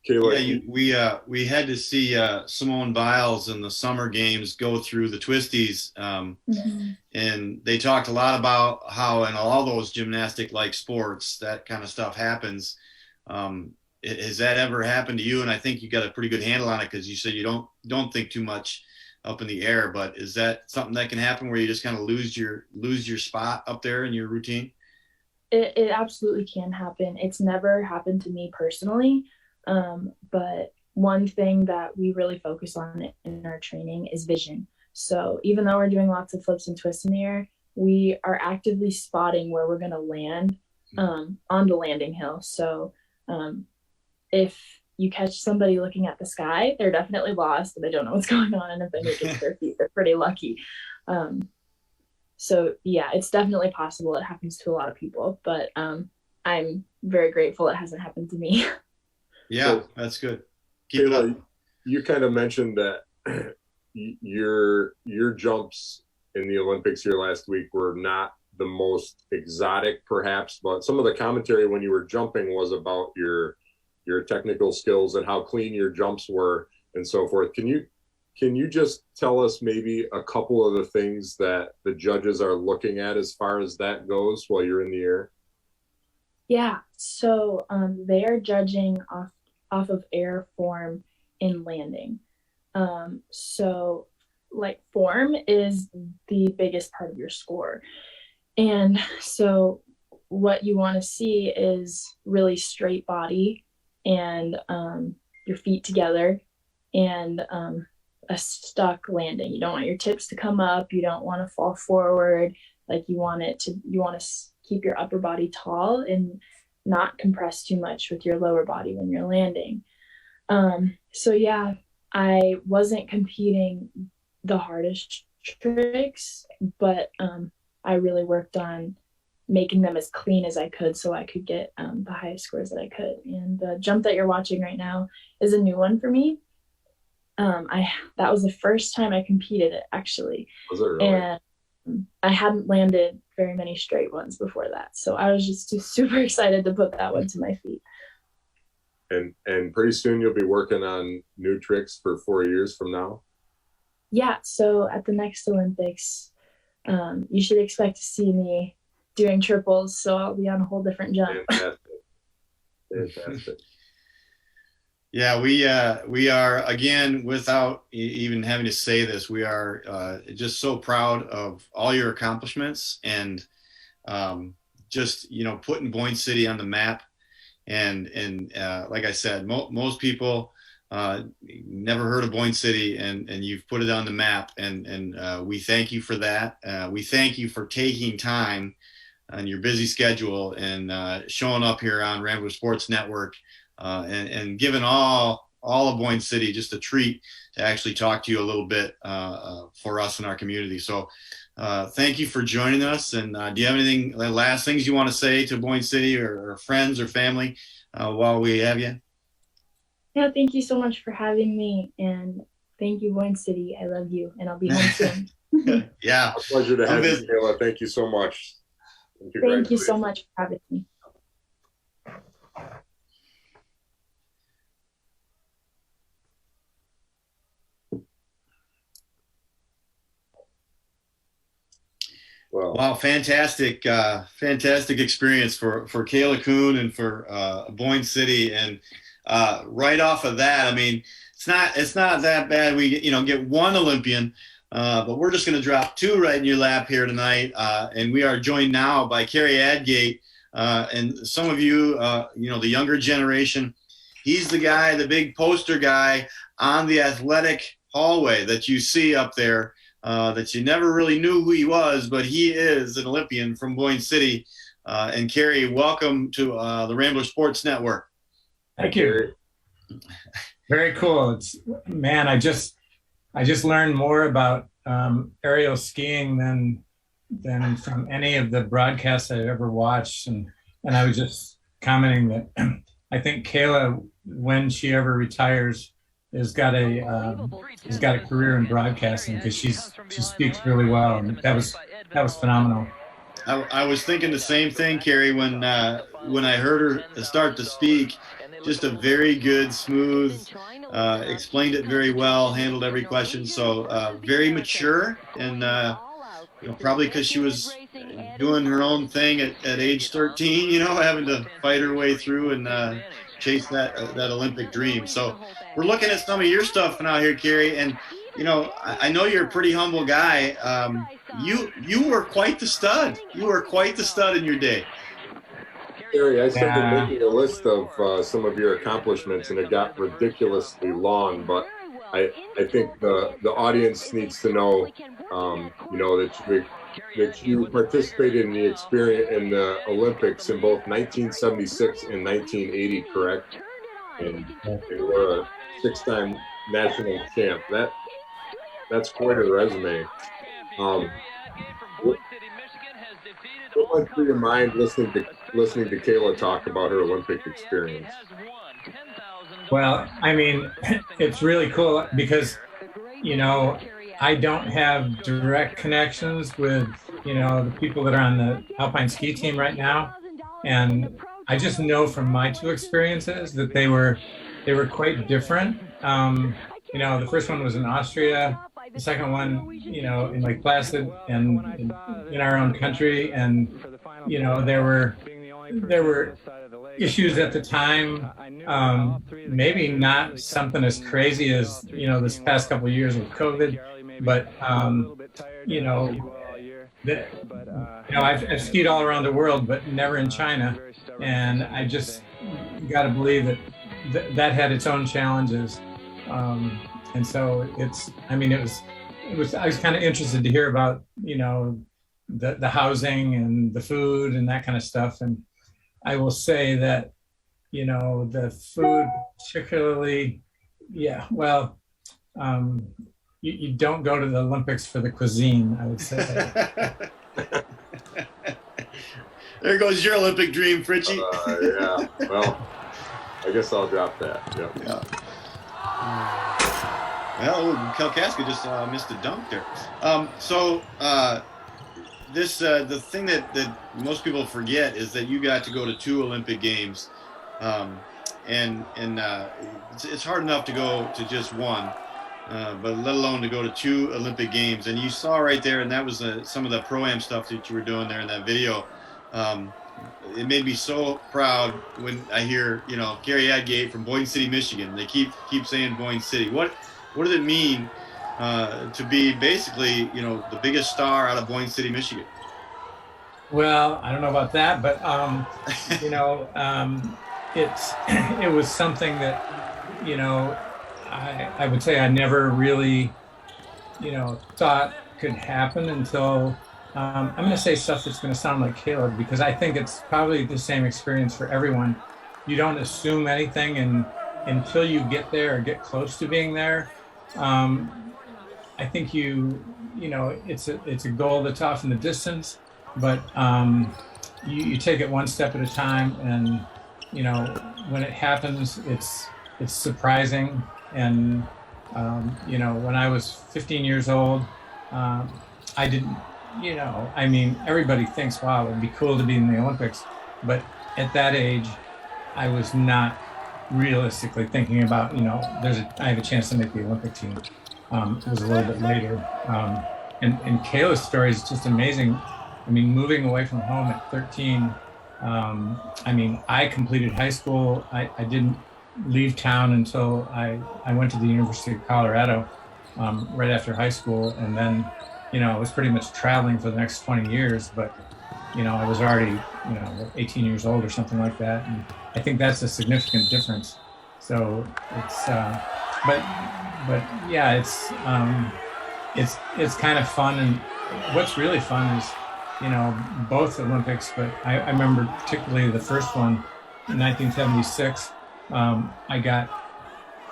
Yeah, we had to see Simone Biles in the summer games go through the twisties, and they talked a lot about how in all those gymnastic-like sports that kind of stuff happens. Has that ever happened to you? And I think you got a pretty good handle on it because you said you don't think too much up in the air. But is that something that can happen where you just kind of lose your spot up there in your routine? It absolutely can happen. It's never happened to me personally. But one thing that we really focus on in our training is vision. So even though we're doing lots of flips and twists in the air, we are actively spotting where we're going to land on the landing hill. So if you catch somebody looking at the sky, they're definitely lost and they don't know what's going on. And if they make it to their feet, they're pretty lucky. So yeah, it's definitely possible. It happens to a lot of people, but I'm very grateful it hasn't happened to me. Yeah, so, that's good. Keep it up. You kind of mentioned that your jumps in the Olympics here last week were not the most exotic, perhaps, but some of the commentary when you were jumping was about your technical skills and how clean your jumps were and so forth. Can you just tell us maybe a couple of the things that the judges are looking at as far as that goes while you're in the air? Yeah, so they are judging off of air form in landing. So like form is the biggest part of your score. And so what you want to see is really straight body and your feet together and a stuck landing. You don't want your tips to come up. You don't want to fall forward. Like you want to keep your upper body tall and not compress too much with your lower body when you're landing. So yeah, I wasn't competing the hardest tricks, but I really worked on making them as clean as I could so I could get the highest scores that I could. And the jump that you're watching right now is a new one for me. That was the first time I competed it, actually. Was it really? And I hadn't landed very many straight ones before that. So I was just super excited to put that one to my feet. And pretty soon you'll be working on new tricks for 4 years from now? Yeah, so at the next Olympics, you should expect to see me doing triples, so I'll be on a whole different jump. Fantastic. Yeah, we are, again, without even having to say this, we are just so proud of all your accomplishments, and um, just, putting Boyne City on the map. And like I said, most people never heard of Boyne City, and you've put it on the map, and we thank you for that. We thank you for taking time on your busy schedule and showing up here on Rambler Sports Network, and giving all of Boyne City just a treat to actually talk to you a little bit for us in our community. So thank you for joining us. And do you have anything, last things you want to say to Boyne City or friends or family while we have you? Yeah, thank you so much for having me, and thank you, Boyne City. I love you, and I'll be home soon. Yeah, a pleasure to have you, Kaila. Thank you so much. Thank you so much for having me. Wow, fantastic experience for Kaila Kuhn and for Boyne City. And right off of that, I mean, it's not that bad. We get one Olympian, but we're just going to drop two right in your lap here tonight. And we are joined now by Cary Adgate, and some of you, the younger generation. He's the guy, the big poster guy on the athletic hallway that you see up there. That you never really knew who he was, but he is an Olympian from Boyne City. And Cary, welcome to the Rambler Sports Network. Thank you. Very cool. Man, I just learned more about aerial skiing than from any of the broadcasts I've ever watched, and I was just commenting that I think Kaila, when she ever retires, has got a career in broadcasting, because she speaks really well, and that was phenomenal. I was thinking the same thing, Cary, when I heard her start to speak. Just a very good, smooth, explained it very well, handled every question. So very mature, and probably because she was doing her own thing at age 13, having to fight her way through and chase that Olympic dream. So we're looking at some of your stuff now here, Cary, and I know you're a pretty humble guy. You were quite the stud. You were quite the stud in your day. Cary, I started making a list of some of your accomplishments, and it got ridiculously long. But I think the audience needs to know, that you participated in the Olympics in both 1976 and 1980, correct? And you were a 6-time national champ. That's quite a resume. What went through your mind listening to Kaila talk about her Olympic experience? Well, I mean, it's really cool because, I don't have direct connections with, the people that are on the alpine ski team right now. And I just know from my two experiences that they were quite different. The first one was in Austria, the second one, in Lake Placid and in our own country. And, there were issues at the time, maybe not something as crazy as, this past couple of years with COVID, but, I've skied all around the world, but never in China. And I just got to believe that had its own challenges. And so I was kind of interested to hear about, the housing and the food and that kind of stuff. And I will say that, the food particularly, you don't go to the Olympics for the cuisine, I would say. There goes your Olympic dream, Fritchie. Yeah, well, I guess I'll drop that. Yep. Yeah. Well, Kalkaska just missed a dunk there. The thing that most people forget is that you got to go to 2 Olympic Games, and it's hard enough to go to just one, but let alone to go to 2 Olympic Games. And you saw right there, and that was some of the pro-am stuff that you were doing there in that video. it made me so proud when I hear, Cary Adgate from Boyne City, Michigan. They keep saying Boyne City. What does it mean to be basically, the biggest star out of Boyne City, Michigan? Well, I don't know about that, but it was something that I would say I never really thought could happen until I'm going to say stuff that's going to sound like Caleb, because I think it's probably the same experience for everyone. You don't assume anything until you get there or get close to being there. I think it's a goal that's off in the distance, but you take it one step at a time, and when it happens, it's surprising. And when I was 15 years old, I didn't, everybody thinks, wow, it'd be cool to be in the Olympics, but at that age, I was not realistically thinking about, I have a chance to make the Olympic team. It was a little bit later. And Kayla's story is just amazing. I mean, moving away from home at 13, I completed high school. I didn't leave town until I went to the University of Colorado right after high school. And then, I was pretty much traveling for the next 20 years, but, I was already, 18 years old or something like that. And I think that's a significant difference. So it's, but yeah, it's kind of fun. And what's really fun is, both Olympics, but I remember particularly the first one in 1976.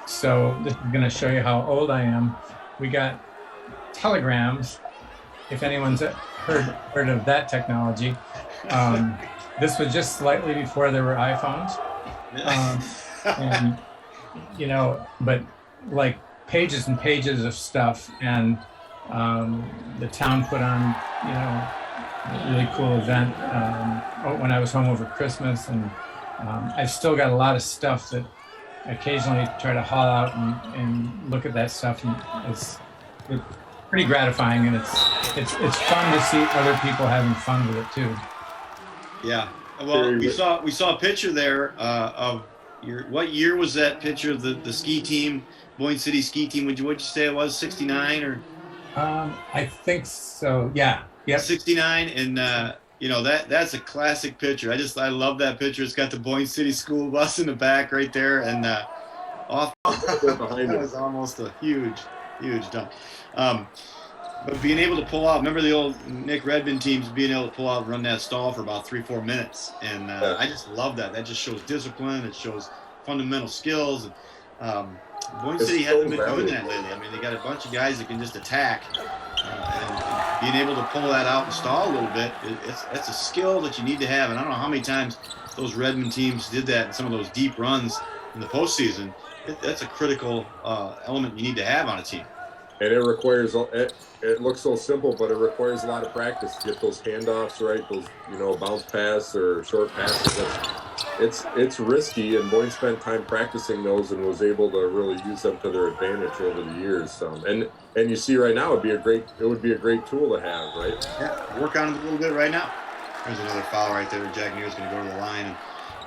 So this is going to show you how old I am. We got telegrams, if anyone's heard of that technology. This was just slightly before there were iPhones. And, but like pages and pages of stuff. And the town put on, a really cool event when I was home over Christmas. And I've still got a lot of stuff that I occasionally try to haul out and look at that stuff. And it's pretty gratifying, and it's fun to see other people having fun with it too. Yeah. Well, we saw a picture there of what year was that picture of the ski team, Boyne City ski team? What'd you say it was, 69 or? I think so. Yeah. Yep. 69, and that's a classic picture. I love that picture. It's got the Boyne City school bus in the back right there, and off behind that was almost a huge dunk. But being able to pull out, remember the old Nick Redmond teams being able to pull out and run that stall for about 3-4 minutes, and I just love that. That just shows discipline. It shows fundamental skills. Boyne City hasn't been doing that lately. I mean, they got a bunch of guys that can just attack, and being able to pull that out and stall a little bit, it's a skill that you need to have. And I don't know how many times those Redmond teams did that in some of those deep runs in the postseason. That's a critical element you need to have on a team. And it requires, it looks so simple, but it requires a lot of practice to get those handoffs right, those, bounce pass or short passes. It's risky, and Boyne spent time practicing those and was able to really use them to their advantage over the years. And you see right now, it would be a great tool to have, right? Yeah, work on it a little bit right now. There's another foul right there. Jack Neer's going to go to the line.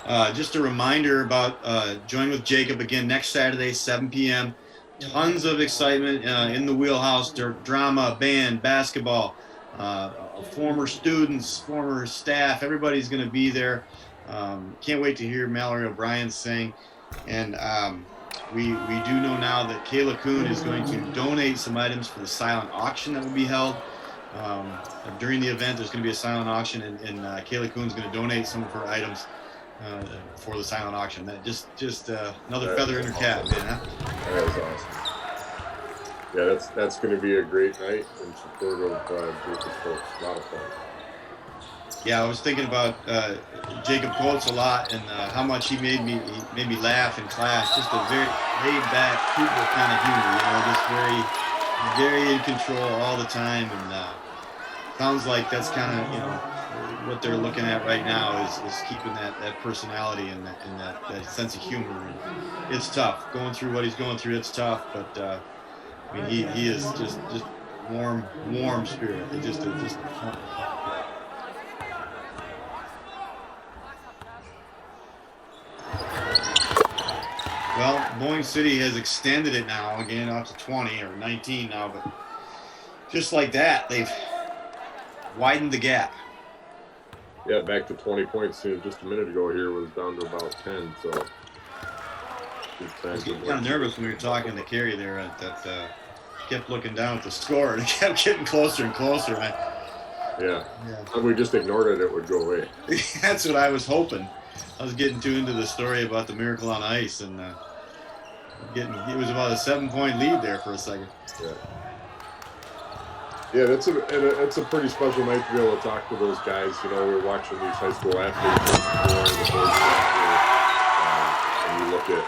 And just a reminder about Join with Jacob again next Saturday, 7 p.m. Tons of excitement in the wheelhouse. Drama, band, basketball, former students, former staff. Everybody's going to be there. Can't wait to hear Mallory O'Brien sing. And we do know now that Kaila Kuhn is going to donate some items for the silent auction that will be held. During the event, there's going to be a silent auction, and Kaila Kuhn's going to donate some of her items for the silent auction. That just another feather in her cap, man. Huh? That was awesome. Yeah, that's going to be a great night in support of group of folks. A lot of fun. Yeah, I was thinking about Jacob Coates a lot, and how much he made me laugh in class. Just a very laid back, cool kind of humor, just very in control all the time. And sounds like that's kind of what they're looking at right now is keeping that personality and that sense of humor. And it's tough going through what he's going through. It's tough, but he is just warm spirit. It just Boyne City has extended it now, again, up to 20 or 19 now, but just like that, they've widened the gap. Yeah, back to 20 points just a minute ago here was down to about 10, so. I was getting kind of nervous when we were talking to Cary there that kept looking down at the score and it kept getting closer and closer. Yeah. If we just ignored it, it would go away. That's what I was hoping. I was getting too into the story about the Miracle on Ice, and it was about a 7-point lead there for a second. Yeah, it's a pretty special night to be able to talk to those guys. You know, we're watching these high school athletes and you look at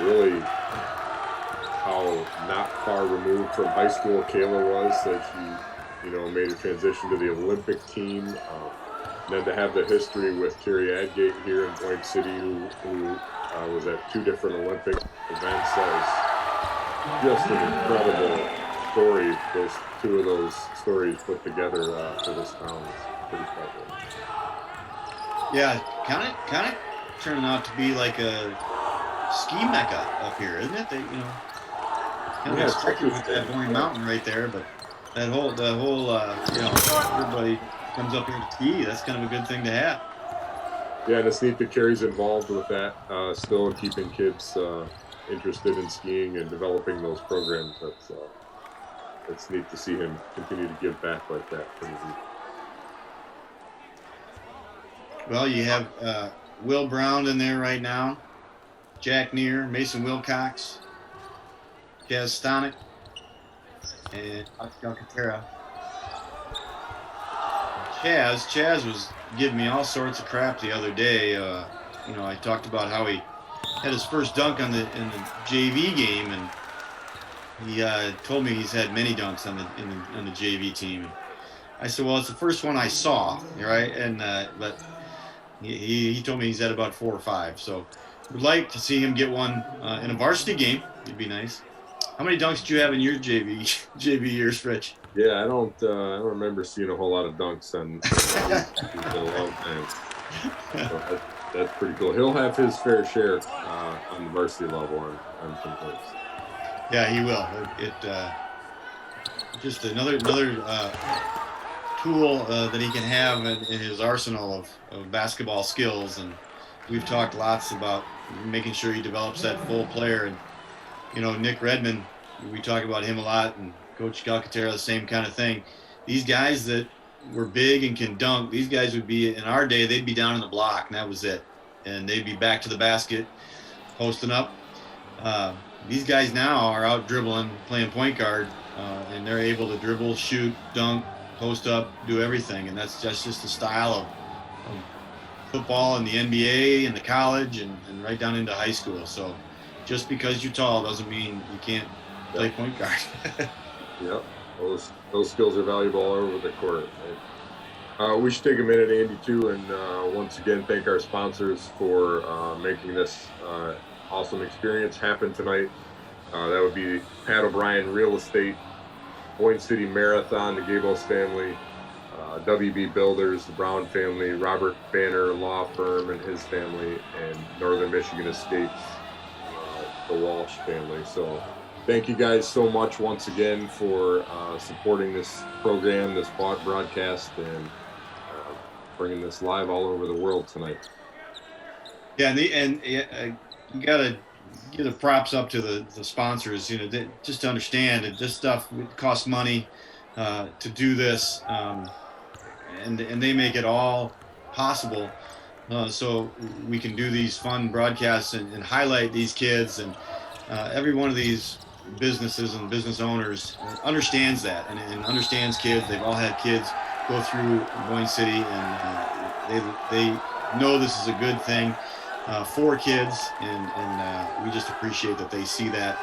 really how not far removed from high school Kaila was, that she, made a transition to the Olympic team. And then to have the history with Cary Adgate here in Boyne City, who was at 2 different Olympic events. That was just an incredible story. Those 2 of those stories put together for this town is pretty special. Yeah, kind of turning out to be like a ski mecca up here, isn't it? Kind of expected with that Boyne Mountain right there, but the whole everybody comes up here to ski. That's kind of a good thing to have. Yeah, and it's neat that Cary's involved with that still, keeping kids interested in skiing and developing those programs. It's neat to see him continue to give back like that. Well, you have Will Brown in there right now, Jack Neer, Mason Wilcox, Chaz Stonick, and Kalkaska. Chaz was giving me all sorts of crap the other day. I talked about how he had his first dunk in the JV game, and he told me he's had many dunks on the JV team. I said, well, it's the first one I saw, right? And but he told me he's had about 4 or 5. So would like to see him get one in a varsity game. It'd be nice. How many dunks did you have in your JV years, Rich? Yeah, I don't remember seeing a whole lot of dunks in a long time. So that's pretty cool. He'll have his fair share on the varsity level, I'm convinced. Yeah, he will. Just another tool that he can have in his arsenal of basketball skills, and we've talked lots about making sure he develops that full player. And Nick Redmond, we talk about him a lot, and Coach Calcaterra, the same kind of thing. These guys that were big and can dunk, these guys would be, in our day, they'd be down in the block, and that was it. And they'd be back to the basket, posting up. These guys now are out dribbling, playing point guard, and they're able to dribble, shoot, dunk, post up, do everything. And that's just the style of football in the NBA and the college and right down into high school. So just because you're tall doesn't mean you can't play point guard. Yep, those skills are valuable all over the court. Right? We should take a minute, Andy, too, and once again thank our sponsors for making this awesome experience happen tonight. That would be Pat O'Brien Real Estate, Boyne City Marathon, the Gabos family, WB Builders, the Brown family, Robert Banner Law Firm and his family, and Northern Michigan Estates, the Walsh family. So thank you guys so much once again for supporting this program, this broadcast, and bringing this live all over the world tonight. Yeah, and you got to give the props up to the sponsors, just to understand that this stuff costs money to do this, and they make it all possible so we can do these fun broadcasts and highlight these kids. And every one of these businesses and business owners understands that and understands kids. They've all had kids go through Boyne City, and they know this is a good thing for kids, and we just appreciate that they see that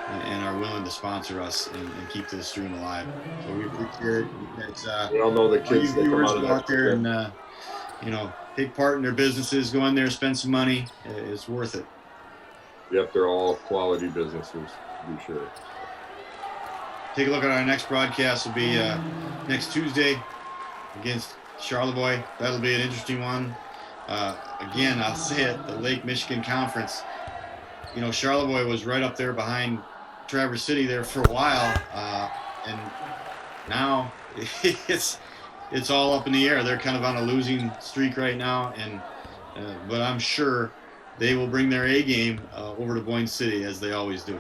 and are willing to sponsor us and keep this stream alive. So we appreciate it. We all know the kids that come out of out there and take part in their businesses, go in there, spend some money. It's worth it. Yep, they're all quality businesses, to be sure. Take a look at our next broadcast. Will be next Tuesday against Charlevoix. That'll be an interesting one. Again, I'll say it, the Lake Michigan Conference Charlevoix was right up there behind Traverse City there for a while, and now it's all up in the air. They're kind of on a losing streak right now, and but I'm sure they will bring their A game over to Boyne City as they always do.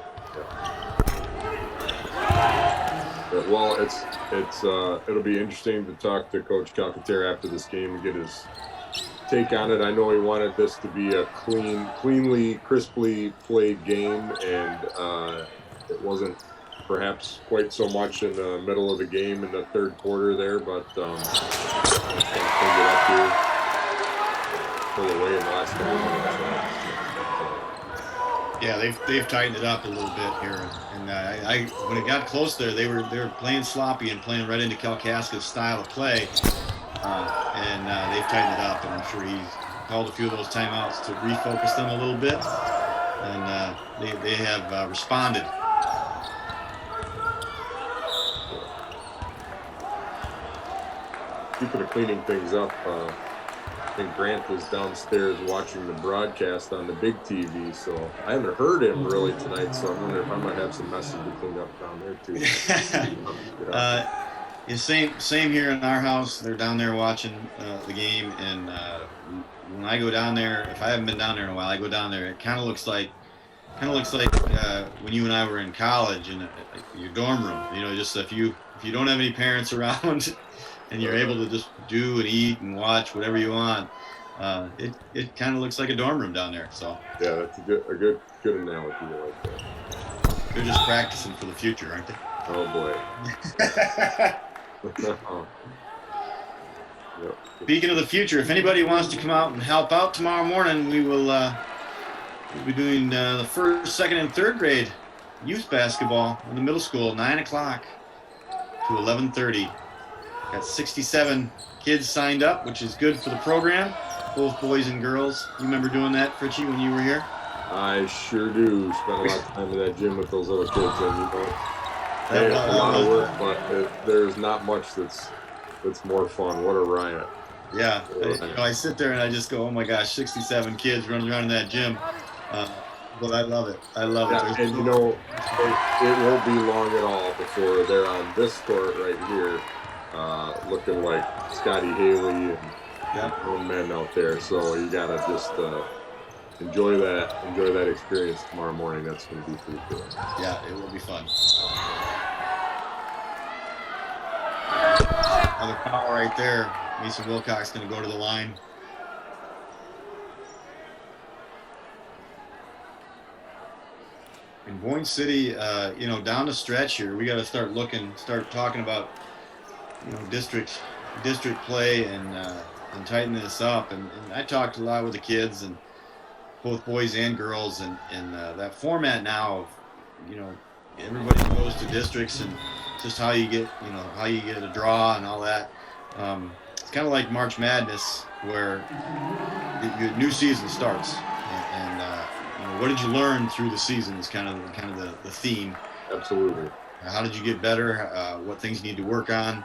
Well, it'll be interesting to talk to Coach Calcaterra after this game and get his take on it. I know he wanted this to be a cleanly, crisply played game, and it wasn't perhaps quite so much in the middle of the game in the third quarter there, but just kind of cleaned it up here, pull away in the last couple of minutes. Yeah, they've tightened it up a little bit here, and I when it got close there, they were playing sloppy and playing right into Kalkaska's style of play, and they've tightened it up, and I'm sure he's called a few of those timeouts to refocus them a little bit, and they have responded. Speaking of cleaning things up, I think Grant is downstairs watching the broadcast on the big TV, so I haven't heard him really tonight, so I'm wondering if I might have some message to clean up down there too. Same here in our house. They're down there watching the game, and when I go down there, if I haven't been down there in a while, I go down there. It kind of looks like when you and I were in college in your dorm room. Just if you don't have any parents around. And you're able to just do and eat and watch whatever you want. It kind of looks like a dorm room down there. So yeah, that's a good analogy. I like that. They're just practicing for the future, aren't they? Oh boy. Yep. Speaking of the future, if anybody wants to come out and help out tomorrow morning, we'll be doing the first, second, and third grade youth basketball in the middle school, 9 o'clock to 11:30. Got 67 kids signed up, which is good for the program, both boys and girls. You remember doing that, Fritchie, when you were here? I sure do. Spent a lot of time in that gym with those little kids, and hey, it's a lot of work, but there's not much that's more fun. What a riot! Yeah, I sit there and I just go, oh my gosh, 67 kids running around in that gym. But I love it. I love it. And it won't be long at all before they're on this court right here. Looking like Scotty Haley and grown men out there, so you gotta just enjoy that experience tomorrow morning. That's gonna be pretty cool. Yeah, it will be fun. Another power right there. Mason Wilcox gonna go to the line. In Boyne City, down the stretch here, we got to start talking about district play and tighten this up. And I talked a lot with the kids, and both boys and girls, and that format now of everybody goes to districts, and just how you get a draw and all that. It's kind of like March Madness, where your new season starts, and what did you learn through the season is kind of the theme. Absolutely. How did you get better? What things you need to work on?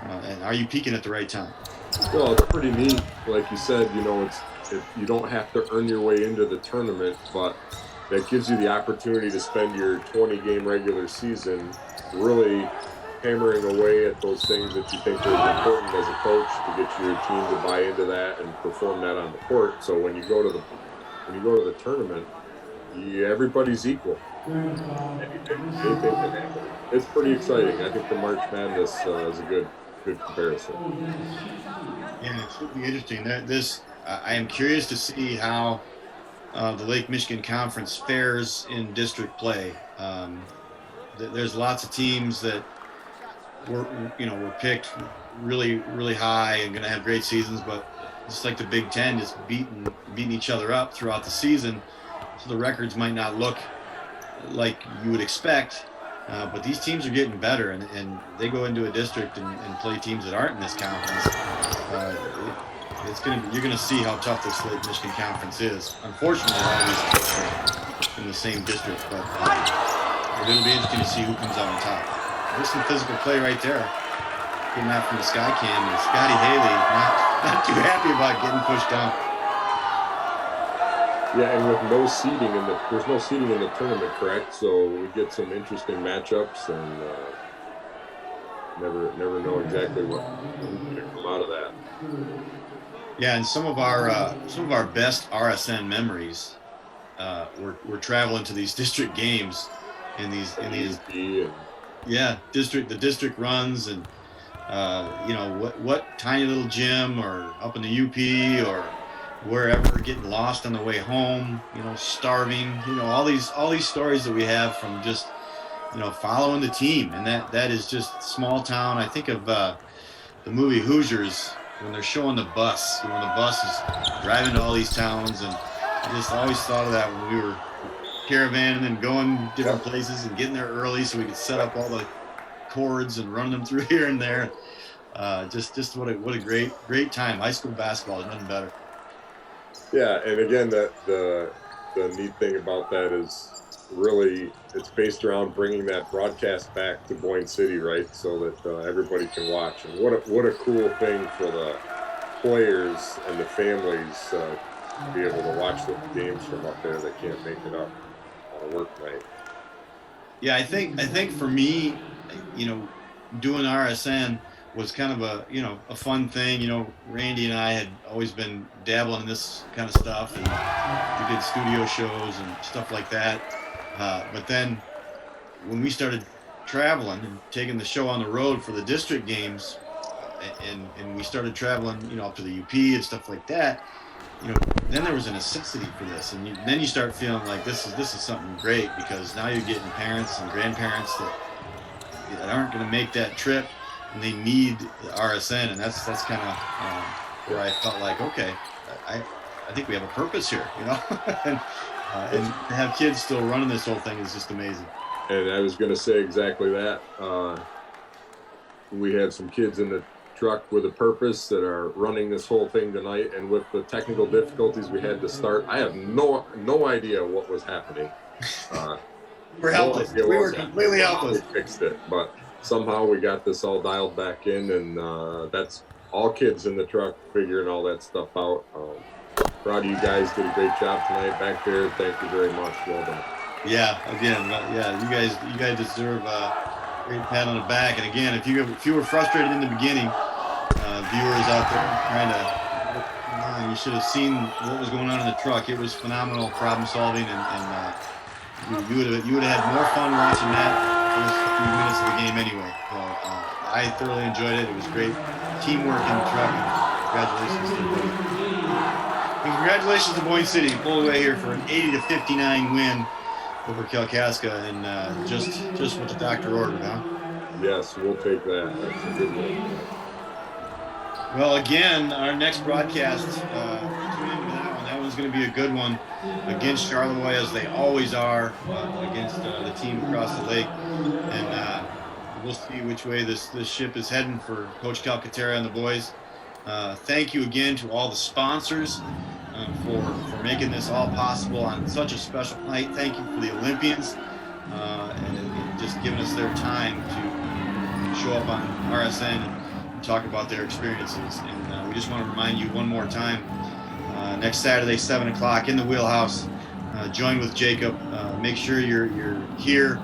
And are you peaking at the right time? Well, it's pretty neat. Like you said, you don't have to earn your way into the tournament, but that gives you the opportunity to spend your 20-game regular season really hammering away at those things that you think are important as a coach to get your team to buy into that and perform that on the court. So when you go to the tournament, everybody's equal. Anything can happen. It's pretty exciting. I think the March Madness is a good comparison. Yeah, it should be interesting. I am curious to see how the Lake Michigan Conference fares in district play. There's lots of teams that were picked really, really high and going to have great seasons, but just like the Big Ten, just beating each other up throughout the season. So the records might not look like you would expect, but these teams are getting better, and they go into a district and play teams that aren't in this conference. You're gonna see how tough this Lake Michigan Conference is. Unfortunately, all these teams are in the same district, but it'll be interesting to see who comes out on top. There's some physical play right there. Getting out from the sky cam, and Scotty Haley not too happy about getting pushed down. Yeah, and with no seeding there's no seeding in the tournament, correct? So we get some interesting matchups, and never know exactly what's going to come out of that. Yeah, and some of our best RSN memories, we're traveling to these district games, in these the district runs, and what tiny little gym or up in the UP or wherever, getting lost on the way home, starving, all these stories that we have from just following the team, and that is just small town. I think of the movie Hoosiers, when they're showing the bus, the bus is driving to all these towns, and I just always thought of that when we were caravanning and going different places and getting there early so we could set up all the cords and run them through here and there. Just what a great time. High school basketball is nothing better. Yeah, and again, the neat thing about that is really it's based around bringing that broadcast back to Boyne City, right? So that everybody can watch. And what a cool thing for the players and the families to be able to watch the games from up there that can't make it up on a work night. Yeah, I think for me, doing RSN was kind of a fun thing. Randy and I had always been dabbling in this kind of stuff, and we did studio shows and stuff like that. But then when we started traveling and taking the show on the road for the district games, and we started traveling, up to the UP and stuff like that, then there was a necessity for this, and then you start feeling like this is something great, because now you're getting parents and grandparents that aren't going to make that trip, and they need the RSN, and that's kind of where I felt like, okay, I think we have a purpose here, and to have kids still running this whole thing is just amazing. And I was going to say exactly that. We have some kids in the truck with a purpose that are running this whole thing tonight, and with the technical difficulties we had to start, I have no idea what was happening. We're helpless. We were completely helpless. We fixed it, but somehow we got this all dialed back in, and that's all kids in the truck figuring all that stuff out. Proud of you guys. Did a great job tonight back there. Thank you very much. Well done. Yeah, again, you guys deserve a great pat on the back. And again, if you were frustrated in the beginning, viewers out there trying to, you should have seen what was going on in the truck. It was phenomenal problem solving, and you would have had more fun watching that first few minutes of the game anyway. So I thoroughly enjoyed it. It was great teamwork in the truck. And congratulations to everybody. And congratulations to Boyne City. Pulled away here for an 80-59 win over Kalkaska, and just what the doctor ordered, huh? Yes, we'll take that. That's a good one. Well, again, our next broadcast, tune into that one. That one's going to be a good one against Charleroi, as they always are, against the team across the lake. And we'll see which way this ship is heading for Coach Calcaterra and the boys. Thank you again to all the sponsors for making this all possible on such a special night. Thank you for the Olympians and just giving us their time to show up on RSN and talk about their experiences. And we just want to remind you one more time, next Saturday, 7 o'clock in the Wheelhouse, join with Jacob. Make sure you're here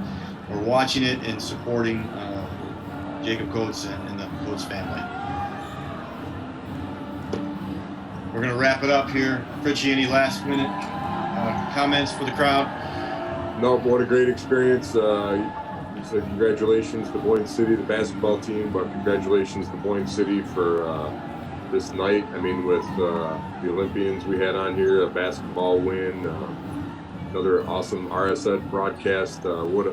or watching it and supporting Jacob Coates and the Coates family. We're going to wrap it up here. Fritchie, any last minute comments for the crowd? No, what a great experience. You said congratulations to Boyne City, the basketball team, but congratulations to Boyne City for this night. I mean, with the Olympians we had on here, a basketball win, another awesome RSN broadcast. What a